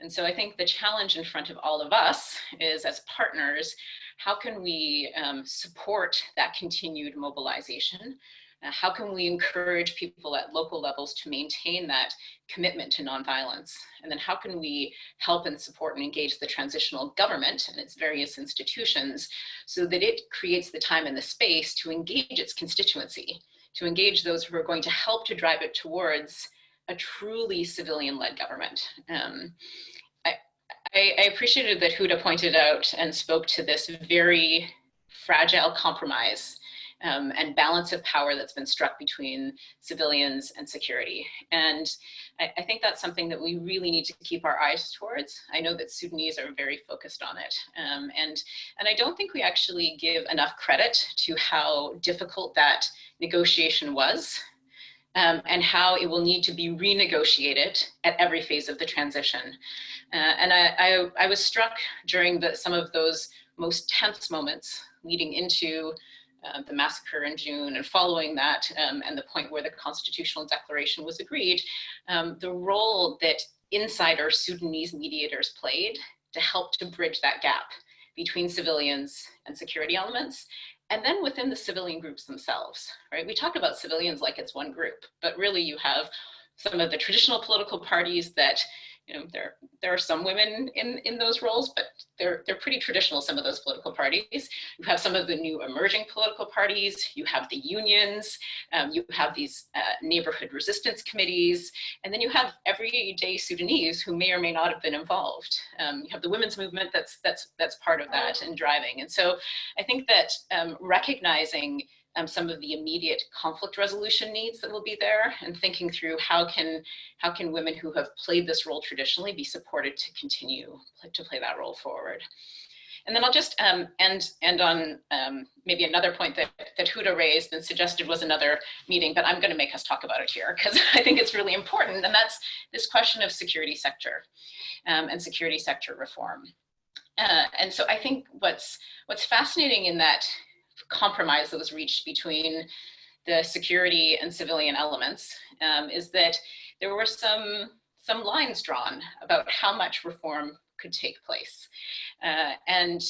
And so I think the challenge in front of all of us is, as partners, how can we support that continued mobilization? How can we encourage people at local levels to maintain that commitment to nonviolence? And then how can we help and support and engage the transitional government and its various institutions so that it creates the time and the space to engage its constituency, to engage those who are going to help to drive it towards a truly civilian-led government? I appreciated that Huda pointed out and spoke to this very fragile compromise and balance of power that's been struck between civilians and security. And I think that's something that we really need to keep our eyes towards. I know that Sudanese are very focused on it. And I don't think we actually give enough credit to how difficult that negotiation was, and how it will need to be renegotiated at every phase of the transition. And I was struck during some of those most tense moments leading into the massacre in June and following that, and the point where the constitutional declaration was agreed, the role that insider Sudanese mediators played to help to bridge that gap between civilians and security elements, and then within the civilian groups themselves, right? We talk about civilians like it's one group, but really you have some of the traditional political parties that, you know, there are some women in those roles, but they're pretty traditional, some of those political parties. You have some of the new emerging political parties, you have the unions, you have these neighborhood resistance committees, and then you have everyday Sudanese who may or may not have been involved. You have the women's movement that's part of that and driving. And so I think that recognizing some of the immediate conflict resolution needs that will be there, and thinking through how can women who have played this role traditionally be supported to continue to play that role forward. And then I'll just end on maybe another point that Huda raised and suggested was another meeting, but I'm going to make us talk about it here because I think it's really important, and that's this question of security sector and security sector reform. And so I think what's fascinating in that compromise that was reached between the security and civilian elements is that there were some lines drawn about how much reform could take place. And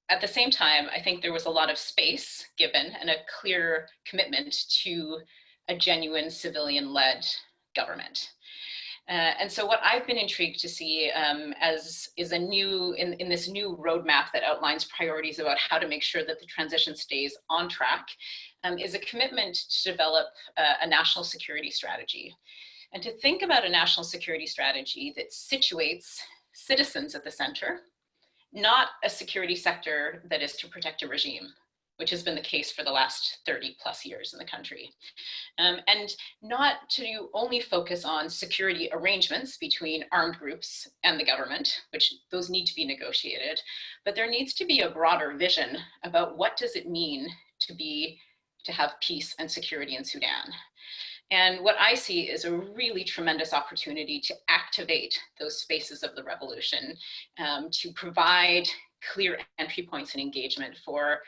at the same time, I think there was a lot of space given and a clear commitment to a genuine civilian-led government. And so what I've been intrigued to see as is in this new roadmap that outlines priorities about how to make sure that the transition stays on track is a commitment to develop a national security strategy, and to think about a national security strategy that situates citizens at the center, not a security sector that is to protect a regime, which has been the case for the last 30+ years in the country. And not to only focus on security arrangements between armed groups and the government, which those need to be negotiated, but there needs to be a broader vision about what does it mean to have peace and security in Sudan. And what I see is a really tremendous opportunity to activate those spaces of the revolution, to provide clear entry points and engagement for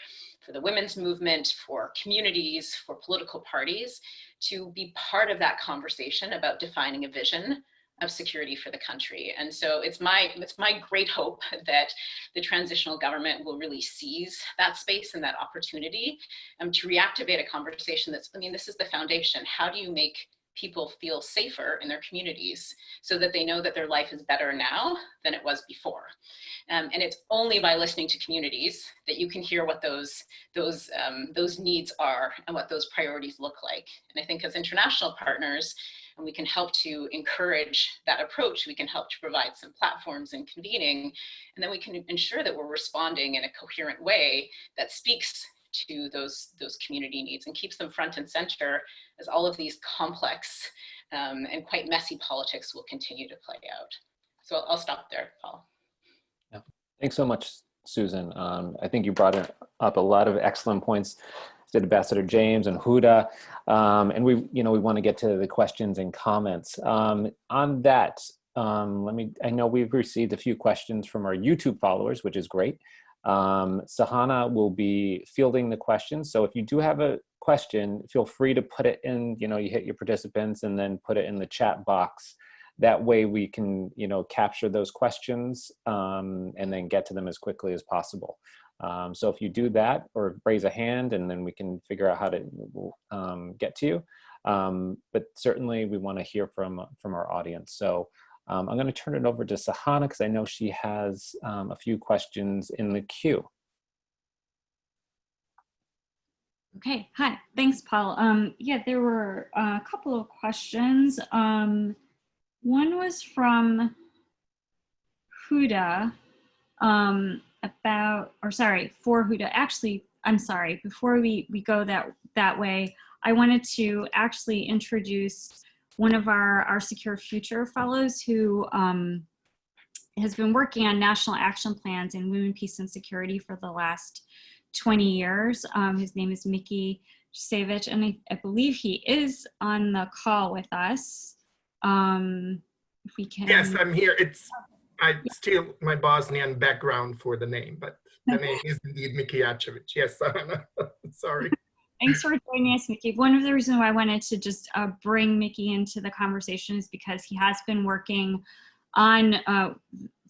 the women's movement, for communities, for political parties, to be part of that conversation about defining a vision of security for the country. And so it's my great hope that the transitional government will really seize that space and that opportunity to reactivate a conversation this is the foundation. How do you make people feel safer in their communities so that they know that their life is better now than it was before? And it's only by listening to communities that you can hear what those needs are and what those priorities look like. And I think as international partners, and we can help to encourage that approach. We can help to provide some platforms and convening, and then we can ensure that we're responding in a coherent way that speaks to those community needs and keeps them front and center as all of these complex and quite messy politics will continue to play out. So I'll stop there, Paul. Yeah. Thanks so much, Susan. I think you brought up a lot of excellent points, Ambassador James and Huda, and we want to get to the questions and comments. On that, I know we've received a few questions from our YouTube followers, which is great. Sahana will be fielding the questions. So if you do have a question, feel free to put it in, you hit your participants and then put it in the chat box. That way we can, capture those questions and then get to them as quickly as possible. So if you do that or raise a hand, and then we can figure out how to get to you. But certainly we want to hear from our audience. So I'm going to turn it over to Sahana because I know she has a few questions in the queue. Okay, hi, thanks, Paul. Yeah, there were a couple of questions. One was from Huda for Huda. Actually, I'm sorry, before we go that way, I wanted to actually introduce one of our Secure Future fellows who has been working on national action plans in women, peace, and security for the last 20 years. His name is McCain Institute, and I believe he is on the call with us. If we can. Yes, I'm here. I steal my Bosnian background for the name, but the name is indeed Mikijačević. Yes, sorry. Thanks for joining us, Mickey. One of the reasons why I wanted to just bring Mickey into the conversation is because he has been working on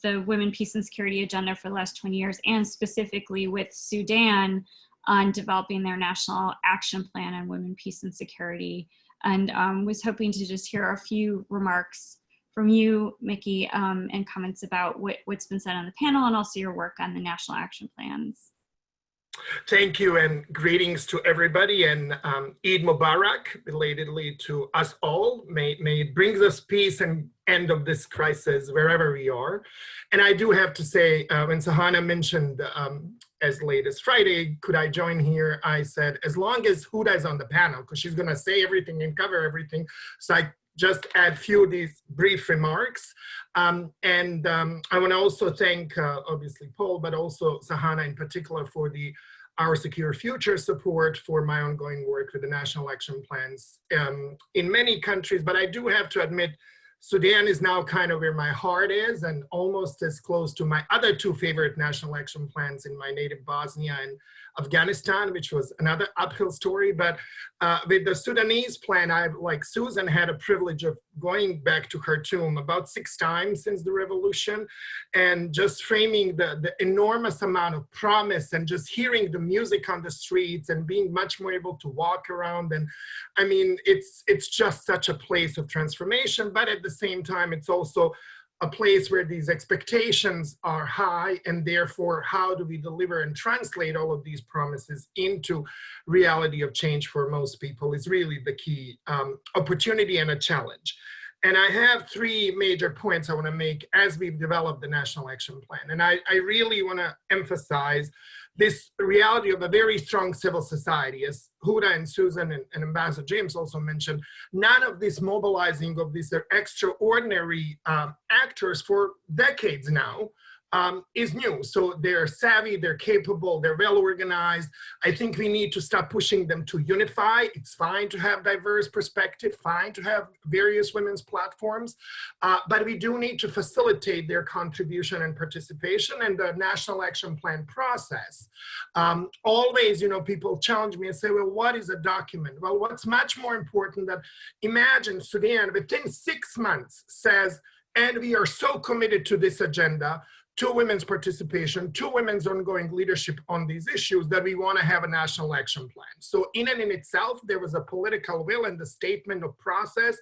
the Women, Peace, and Security agenda for the last 20 years, and specifically with Sudan on developing their national action plan on women, peace, and security. And was hoping to just hear a few remarks from you, Mickey, and comments about what's been said on the panel and also your work on the national action plans. Thank you, and greetings to everybody, and Eid Mubarak, belatedly to us all. May it brings us peace and end of this crisis wherever we are. And I do have to say, when Sahana mentioned as late as Friday, could I join here? I said, as long as Huda is on the panel, because she's gonna say everything and cover everything. So I just add few of these brief remarks. I want to also thank, obviously, Paul, but also Sahana in particular for our Secure Future support for my ongoing work with the national action plans in many countries. But I do have to admit, Sudan is now kind of where my heart is, and almost as close to my other two favorite national action plans in my native Bosnia and Afghanistan, which was another uphill story. But with the Sudanese plan, I've, like Susan, had a privilege of going back to Khartoum about 6 times since the revolution, and just framing the enormous amount of promise, and just hearing the music on the streets and being much more able to walk around. And I mean, it's just such a place of transformation, but at the same time, it's also a place where these expectations are high, and therefore how do we deliver and translate all of these promises into reality of change for most people is really the key opportunity and a challenge. And I have 3 major points I want to make as we've developed the National Action Plan. And I really want to emphasize this reality of a very strong civil society. As Huda and Susan and Ambassador James also mentioned, none of this mobilizing of these extraordinary actors for decades now is new. So they're savvy, they're capable, they're well organized. I think we need to stop pushing them to unify. It's fine to have diverse perspective, fine to have various women's platforms, but we do need to facilitate their contribution and participation in the National Action Plan process. Always, people challenge me and say, well, what is a document? Well, what's much more important that imagine Sudan within 6 months says, and we are so committed to this agenda, to women's participation, to women's ongoing leadership on these issues, that we want to have a national action plan. So in and in itself, there was a political will and the statement of process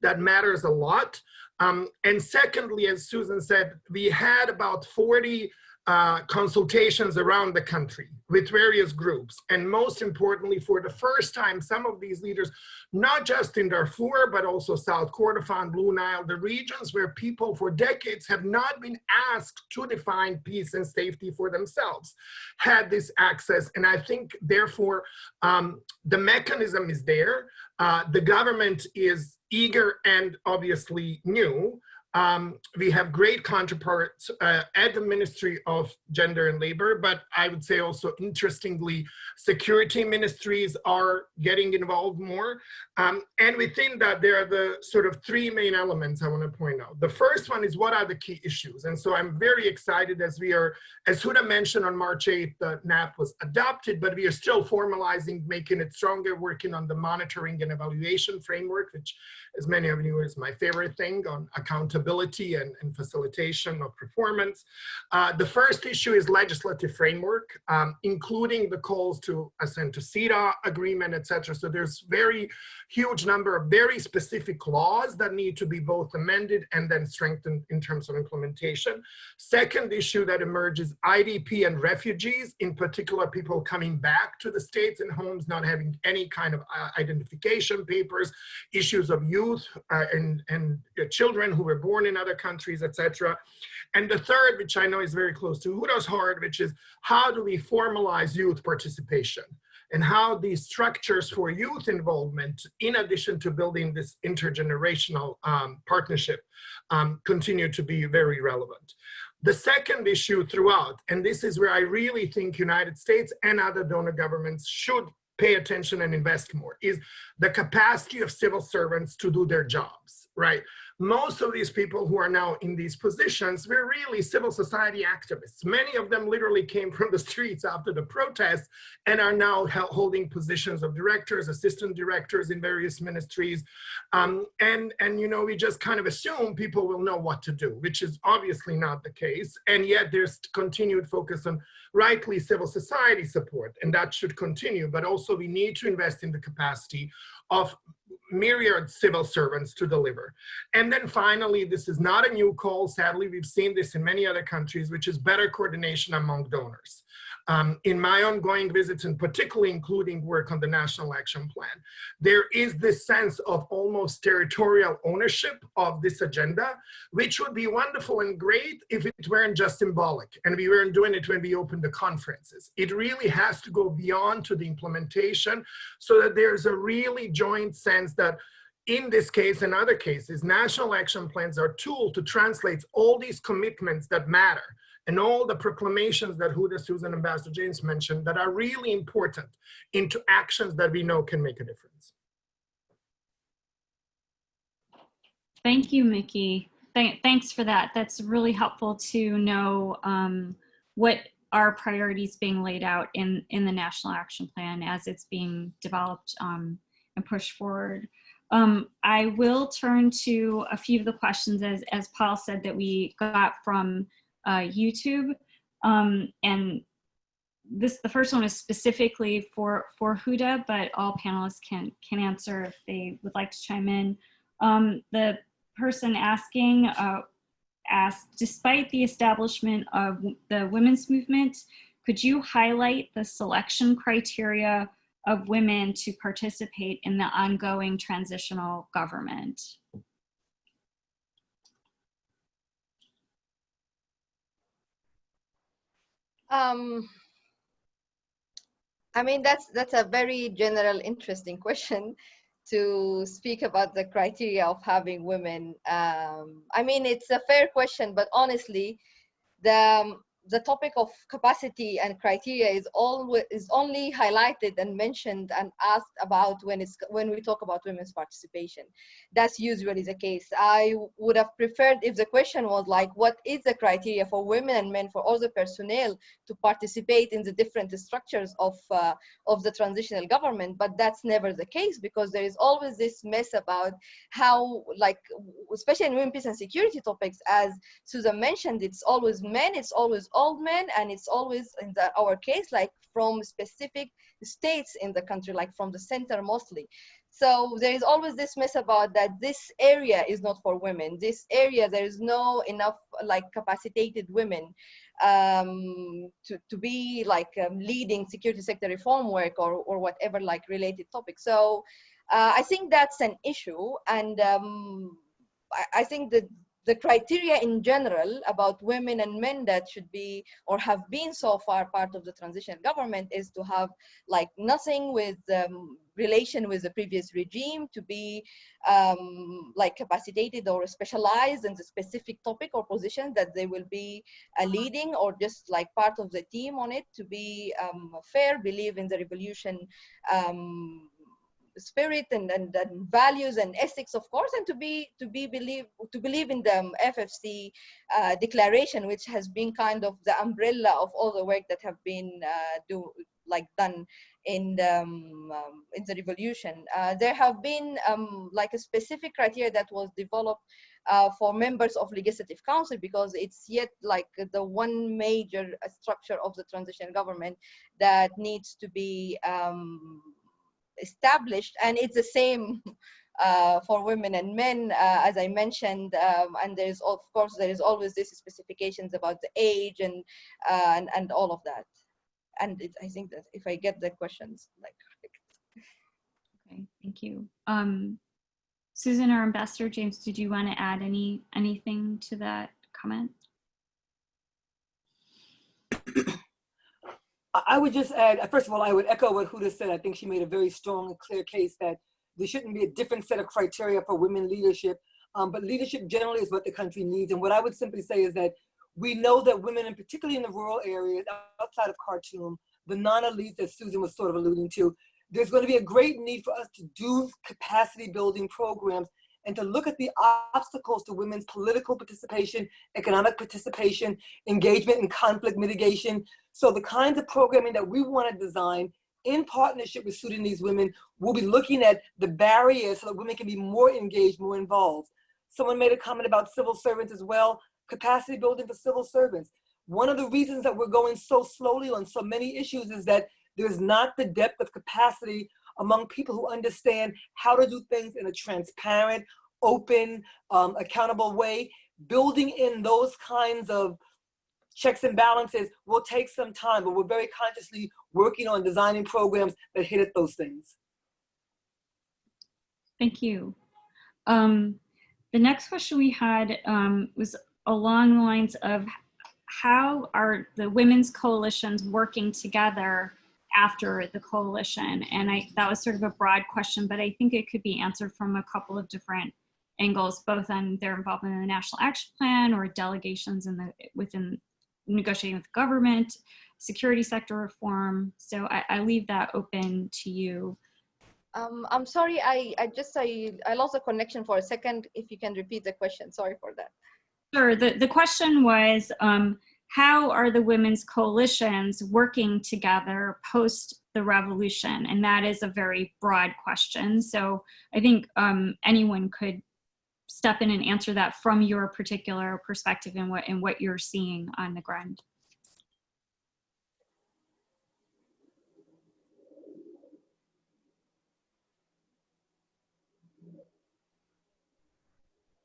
that matters a lot. And secondly, as Susan said, we had about 40 consultations around the country with various groups. And most importantly, for the first time, some of these leaders, not just in Darfur, but also South Kordofan, Blue Nile, the regions where people for decades have not been asked to define peace and safety for themselves, had this access. And I think, therefore, the mechanism is there. The government is eager and obviously new. We have great counterparts at the Ministry of Gender and Labor, but I would say also, interestingly, security ministries are getting involved more. And within that, there are the sort of three main elements I want to point out. The first one is, what are the key issues? And so I'm very excited as we are, as Huda mentioned, on March 8th, the NAP was adopted, but we are still formalizing, making it stronger, working on the monitoring and evaluation framework, which, as many of you, is my favorite thing, on accountability and facilitation of performance. The first issue is legislative framework, including the calls to assent to CETA agreement, etc. So there's very huge number of very specific laws that need to be both amended and then strengthened in terms of implementation. Second issue that emerges, IDP and refugees, in particular people coming back to the States and homes not having any kind of identification papers, issues of youth and children who were born in other countries, etc. And the third, which I know is very close to Huda's heart, which is, how do we formalize youth participation? And how these structures for youth involvement, in addition to building this intergenerational partnership, continue to be very relevant. The second issue throughout, and this is where I really think United States and other donor governments should pay attention and invest more, is the capacity of civil servants to do their jobs, right? Most of these people who are now in these positions were really civil society activists. Many of them literally came from the streets after the protests and are now holding positions of directors, assistant directors in various ministries. And you know, we just kind of assume people will know what to do, which is obviously not the case. And yet there's continued focus on rightly civil society support, and that should continue. But also we need to invest in the capacity of myriad civil servants to deliver. And then finally, this is not a new call. Sadly, we've seen this in many other countries, which is better coordination among donors. In my ongoing visits, and particularly including work on the National Action Plan, there is this sense of almost territorial ownership of this agenda, which would be wonderful and great if it weren't just symbolic and we weren't doing it when we opened the conferences. It really has to go beyond to the implementation, so that there's a really joint sense that, in this case and other cases, national action plans are a tool to translate all these commitments that matter, and all the proclamations that Huda, Susan, and Ambassador James mentioned that are really important, into actions that we know can make a difference. Thank you, Mickey. Thanks for that. That's really helpful to know what are priorities being laid out in the National Action Plan as it's being developed and pushed forward. I will turn to a few of the questions, as Paul said, that we got from YouTube, and the first one is specifically for Huda, but all panelists can answer if they would like to chime in. The person asking asked, despite the establishment of the women's movement, could you highlight the selection criteria of women to participate in the ongoing transitional government? I mean, that's a very general, interesting question to speak about the criteria of having women. I mean, it's a fair question, but honestly, the topic of capacity and criteria is only highlighted and mentioned and asked about when we talk about women's participation. That's usually the case. I would have preferred if the question was like, what is the criteria for women and men, for all the personnel to participate in the different structures of the transitional government, but that's never the case, because there is always this mess about how, like, especially in women, peace and security topics, as Susan mentioned, it's always men, it's always old men, and it's always, in our case, like from specific states in the country, like from the center mostly. So there is always this mess about that this area is not for women. This area, there is no enough like capacitated women. to be like leading security sector reform work or whatever like related topic. So I think that's an issue, and I think that the criteria in general about women and men that should be or have been so far part of the transition government is to have like nothing with relation with the previous regime, to be like capacitated or specialized in the specific topic or position that they will be leading, or just like part of the team on it, to be fair, believe in the revolution spirit and values and ethics, of course, and to believe in the FFC declaration, which has been kind of the umbrella of all the work that have been done in the revolution. There have been like a specific criteria that was developed for members of legislative council, because it's yet like the one major structure of the transition government that needs to be established, and it's the same for women and men, as I mentioned, and there's of course there is always this specifications about the age and all of that. And I think that if I get the questions like correct. Okay, thank you. Susan or Ambassador James, did you want to add anything to that comment? I would just add, first of all, I would echo what Huda said. I think she made a very strong and clear case that there shouldn't be a different set of criteria for women leadership, but leadership generally is what the country needs. And what I would simply say is that we know that women, and particularly in the rural areas outside of Khartoum, the non-elites that Susan was sort of alluding to, there's going to be a great need for us to do capacity building programs and to look at the obstacles to women's political participation, economic participation, engagement in conflict mitigation. So the kinds of programming that we want to design in partnership with Sudanese women, we'll be looking at the barriers so that women can be more engaged, more involved. Someone made a comment about civil servants as well, capacity building for civil servants. One of the reasons that we're going so slowly on so many issues is that there's not the depth of capacity among people who understand how to do things in a transparent, open, accountable way. Building in those kinds of checks and balances will take some time, but we're very consciously working on designing programs that hit at those things. Thank you. The next question we had was along the lines of how are the women's coalitions working together after the coalition? And that was sort of a broad question, but I think it could be answered from a couple of different angles, both on their involvement in the National Action Plan or delegations within negotiating with government, security sector reform. So I leave that open to you. I'm sorry, I lost the connection for a second. If you can repeat the question, sorry for that. Sure, the question was, how are the women's coalitions working together post the revolution? And that is a very broad question. So I think anyone could step in and answer that from your particular perspective and what you're seeing on the ground.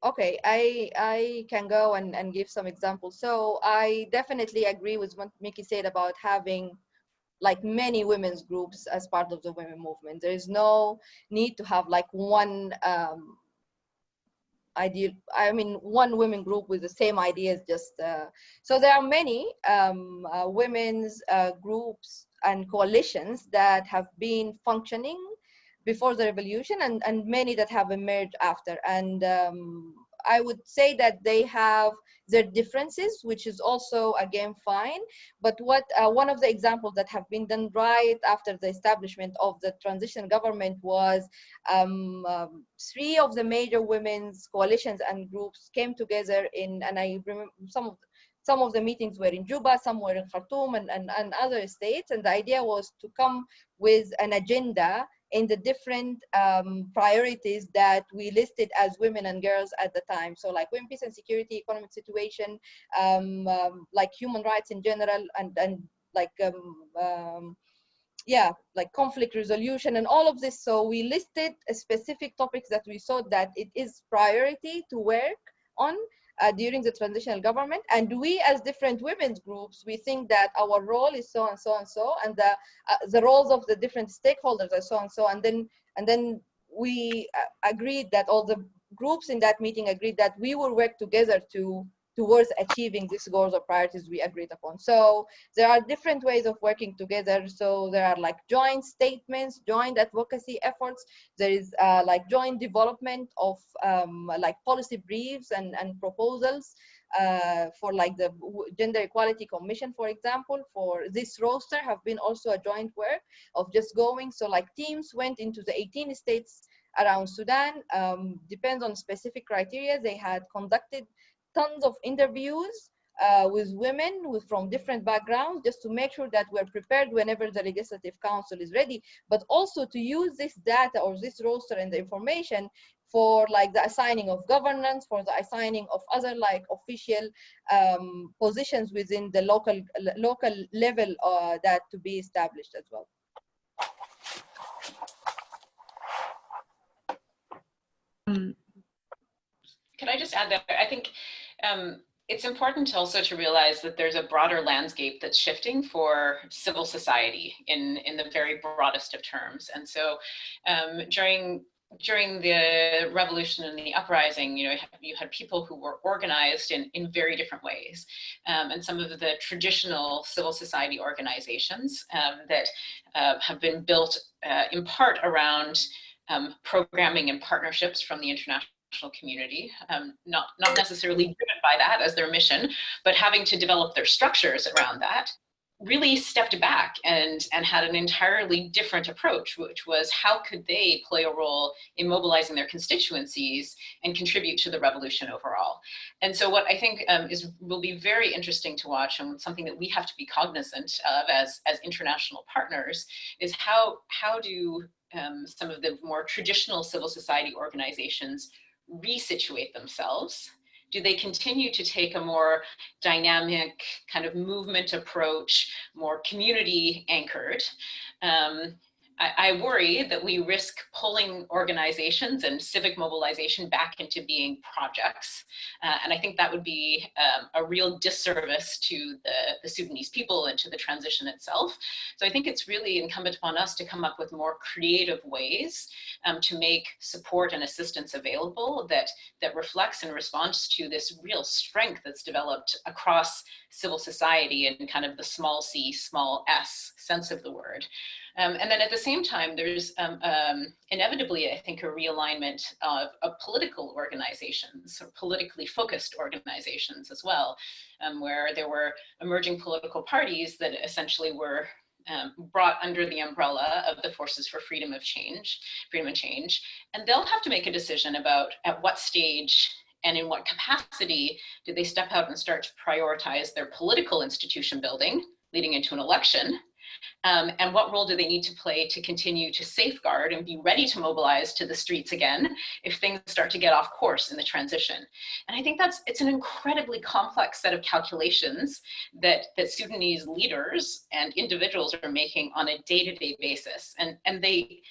Okay, I can go and give some examples. So I definitely agree with what Miki said about having like many women's groups as part of the women movement. There is no need to have like one one women group with the same ideas, just so there are many women's groups and coalitions that have been functioning before the revolution, and many that have emerged after. And I would say that they have their differences, which is also again fine. But what one of the examples that have been done right after the establishment of the transition government was 3 of the major women's coalitions and groups came together in, and I remember some of the meetings were in Juba, some were in Khartoum and other states, and the idea was to come with an agenda in the different priorities that we listed as women and girls at the time. So like women, peace and security, economic situation, like human rights in general, and like yeah, like conflict resolution and all of this. So we listed specific topics that we thought that it is priority to work on during the transitional government. And we, as different women's groups, we think that our role is so and so and so, and the roles of the different stakeholders are so and so. And then we agreed that all the groups in that meeting agreed that we will work together towards achieving these goals or priorities we agreed upon. So there are different ways of working together. So there are like joint statements, joint advocacy efforts. There is like joint development of like policy briefs and proposals for like the Gender Equality Commission, for example. For this roster have been also a joint work of just going. So like teams went into the 18 states around Sudan, depends on specific criteria. They had conducted tons of interviews with women from different backgrounds, just to make sure that we're prepared whenever the Legislative Council is ready, but also to use this data or this roster and the information for like the assigning of governance, for the assigning of other like official positions within the local level that to be established as well. Can I just add that I think it's important also to realize that there's a broader landscape that's shifting for civil society in the very broadest of terms. And so during the revolution and the uprising, you had people who were organized in very different ways. And some of the traditional civil society organizations that have been built in part around programming and partnerships from the international community, not necessarily driven by that as their mission, but having to develop their structures around that, really stepped back and had an entirely different approach, which was how could they play a role in mobilizing their constituencies and contribute to the revolution overall. And so what I think will be very interesting to watch, and something that we have to be cognizant of as international partners, is how do some of the more traditional civil society organizations resituate themselves? Do they continue to take a more dynamic kind of movement approach, more community anchored? I worry that we risk pulling organizations and civic mobilization back into being projects. And I think that would be a real disservice to the Sudanese people and to the transition itself. So I think it's really incumbent upon us to come up with more creative ways to make support and assistance available that reflects and responds to this real strength that's developed across civil society and kind of the small c, small s sense of the word. And then at the same time, there's inevitably, I think, a realignment of political organizations, or politically focused organizations as well, where there were emerging political parties that essentially were brought under the umbrella of the Forces for Freedom and Change. And they'll have to make a decision about at what stage and in what capacity did they step out and start to prioritize their political institution building leading into an election. And what role do they need to play to continue to safeguard and be ready to mobilize to the streets again if things start to get off course in the transition? And I think it's an incredibly complex set of calculations that Sudanese leaders and individuals are making on a day-to-day basis. And they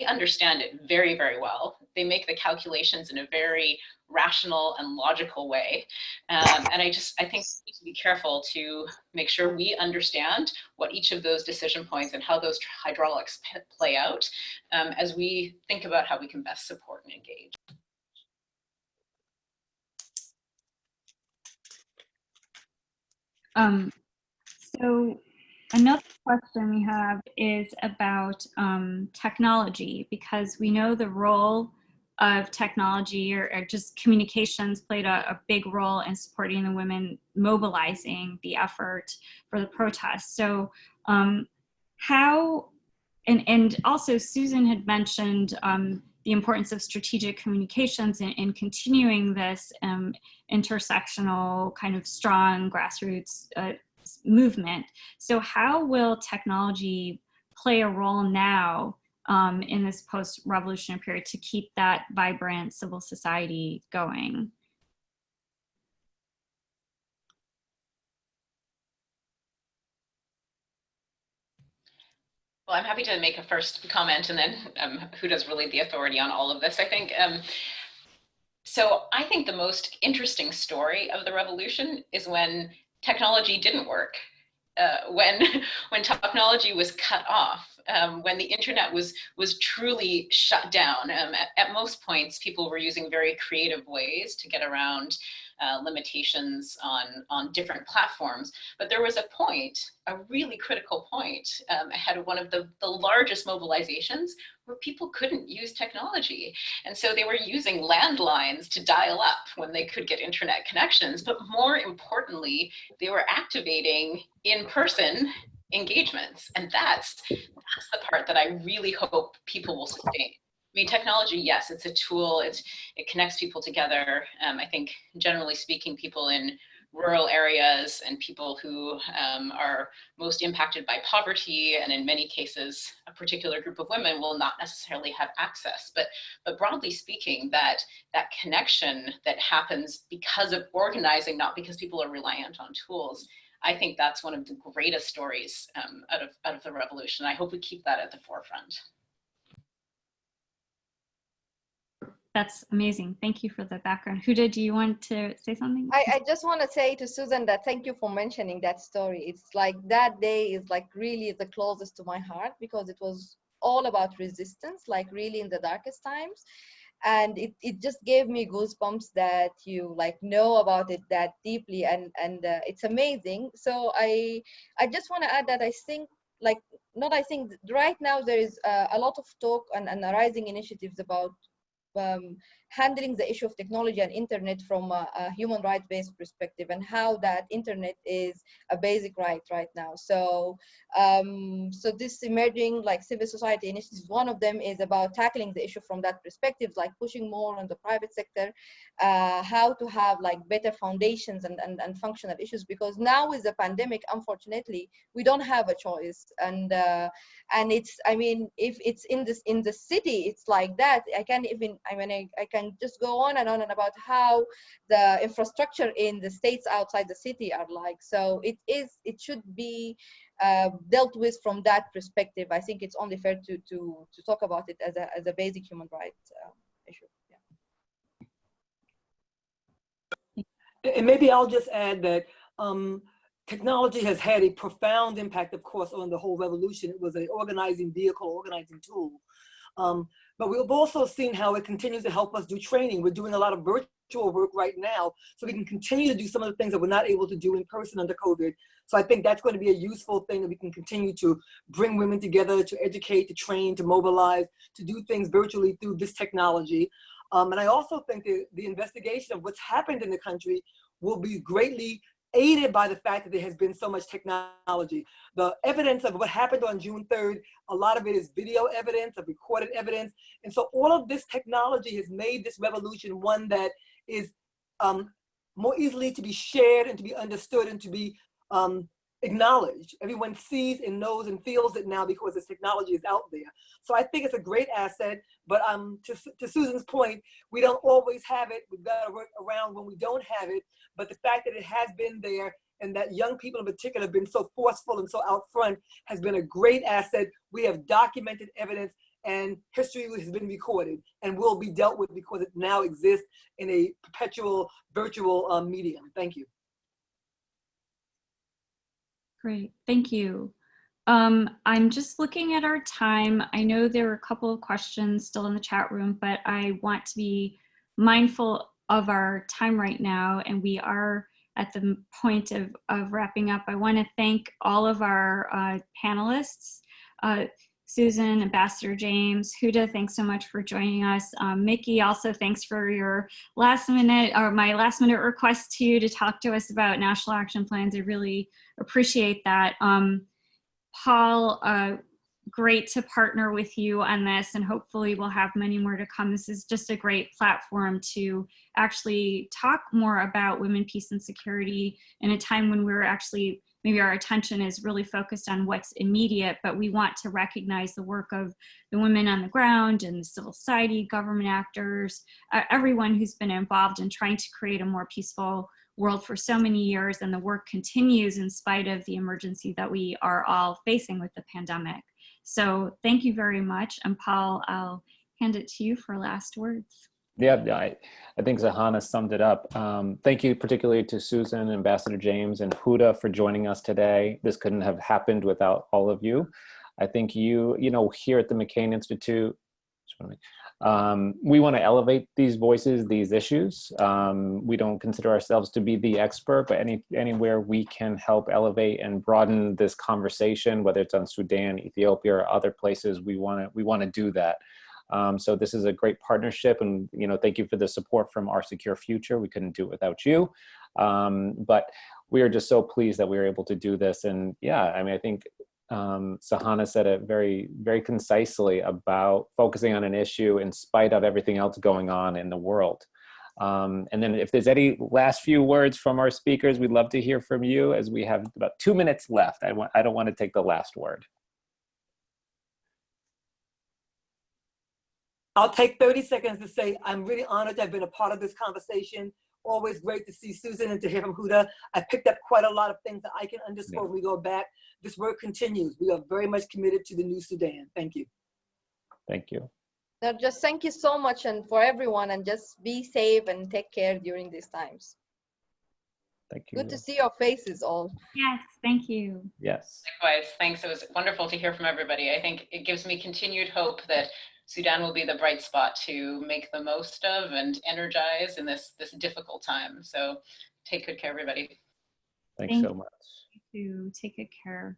understand it very, very well. They make the calculations in a very rational and logical way. And I think we need to be careful to make sure we understand what each of those decision points and how those hydraulics play out as we think about how we can best support and engage. So another question we have is about technology, because we know the role of technology or just communications played a big role in supporting the women mobilizing the effort for the protests. So how, and also Susan had mentioned the importance of strategic communications in continuing this intersectional kind of strong grassroots movement. So how will technology play a role now in this post-revolutionary period to keep that vibrant civil society going? Well, I'm happy to make a first comment, and then Huda's really the authority on all of this. I think So I think the most interesting story of the revolution is when technology didn't work. When technology was cut off, when the internet was truly shut down. At most points, people were using very creative ways to get around limitations on different platforms. But there was a point, a really critical point, ahead of one of the largest mobilizations where people couldn't use technology. And so they were using landlines to dial up when they could get internet connections. But more importantly, they were activating in-person engagements. And that's the part that I really hope people will sustain. I mean, technology, yes, it's a tool. It connects people together. I think, generally speaking, people in rural areas and people who are most impacted by poverty, and in many cases, a particular group of women will not necessarily have access. But broadly speaking, that connection that happens because of organizing, not because people are reliant on tools, I think that's one of the greatest stories out of the revolution. I hope we keep that at the forefront. That's amazing. Thank you for the background. Huda, do you want to say something? I just want to say to Susan that thank you for mentioning that story. It's like that day is like really the closest to my heart, because it was all about resistance, like really in the darkest times. And it just gave me goosebumps that you like know about it that deeply, and it's amazing. So I just want to add that I think right now there is a lot of talk and rising initiatives about handling the issue of technology and internet from a human rights based perspective, and how that internet is a basic right now. So so this emerging like civil society initiatives, one of them is about tackling the issue from that perspective, like pushing more on the private sector, how to have like better foundations and functional issues, because now with the pandemic, unfortunately, we don't have a choice. And it's, I mean, if it's in the city, it's like that. I can just go on and about how the infrastructure in the states outside the city are like. So it should be dealt with from that perspective. I think it's only fair to talk about it as a basic human rights issue. Yeah. And maybe I'll just add that technology has had a profound impact, of course, on the whole revolution. It was an organizing vehicle, organizing tool. But we've also seen how it continues to help us do training. We're doing a lot of virtual work right now, so we can continue to do some of the things that we're not able to do in person under COVID. So I think that's going to be a useful thing, that we can continue to bring women together, to educate, to train, to mobilize, to do things virtually through this technology. And I also think that the investigation of what's happened in the country will be greatly aided by the fact that there has been so much technology. The evidence of what happened on June 3rd, a lot of it is video evidence, of recorded evidence. And so all of this technology has made this revolution one that is more easily to be shared and to be understood and to be acknowledged. Everyone sees and knows and feels it now because this technology is out there. So I think it's a great asset, but to Susan's point, we don't always have it. We've got to work around when we don't have it. But the fact that it has been there, and that young people in particular have been so forceful and so out front, has been a great asset. We have documented evidence, and history has been recorded and will be dealt with because it now exists in a perpetual virtual medium. Thank you. Great, thank you. I'm just looking at our time. I know there were a couple of questions still in the chat room, but I want to be mindful of our time right now, and we are at the point of wrapping up. I want to thank all of our panelists. Susan, Ambassador James, Huda, thanks so much for joining us. Mickey, also thanks for your last minute, or my last minute request to you to talk to us about national action plans. I really appreciate that. Paul, great to partner with you on this, and hopefully we'll have many more to come. This is just a great platform to actually talk more about women, peace, and security in a time when we're actually, maybe our attention is really focused on what's immediate, but we want to recognize the work of the women on the ground and the civil society, government actors, everyone who's been involved in trying to create a more peaceful world for so many years, and the work continues in spite of the emergency that we are all facing with the pandemic. So thank you very much. And Paul, I'll hand it to you for last words. Yeah, I think Zahana summed it up. Thank you particularly to Susan, Ambassador James, and Huda for joining us today. This couldn't have happened without all of you. I think you know, here at the McCain Institute, we want to elevate these voices, these issues. We don't consider ourselves to be the expert, but anywhere we can help elevate and broaden this conversation, whether it's on Sudan, Ethiopia, or other places, we want to do that. So this is a great partnership, and you know, thank you for the support from Our Secure Future. We couldn't do it without you, but we are just so pleased that we were able to do this. And yeah, I mean, I think Zahana said it very, very concisely about focusing on an issue in spite of everything else going on in the world. And then if there's any last few words from our speakers, we'd love to hear from you, as we have about 2 minutes left. I don't want to take the last word. I'll take 30 seconds to say I'm really honored to have been a part of this conversation. Always great to see Susan and to hear from Huda. I picked up quite a lot of things that I can underscore when we go back. This work continues. We are very much committed to the new Sudan. Thank you. Thank you. No, just thank you so much, and for everyone, and just be safe and take care during these times. Thank you. Good to see your faces all. Yes, thank you. Yes. Likewise, thanks. It was wonderful to hear from everybody. I think it gives me continued hope that Sudan will be the bright spot to make the most of and energize in this difficult time. So take good care, everybody. Thanks so much. You take good care.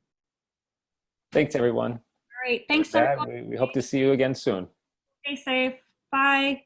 Thanks, everyone. All right. Thanks, With that, everyone. we hope to see you again soon. Stay safe. Bye.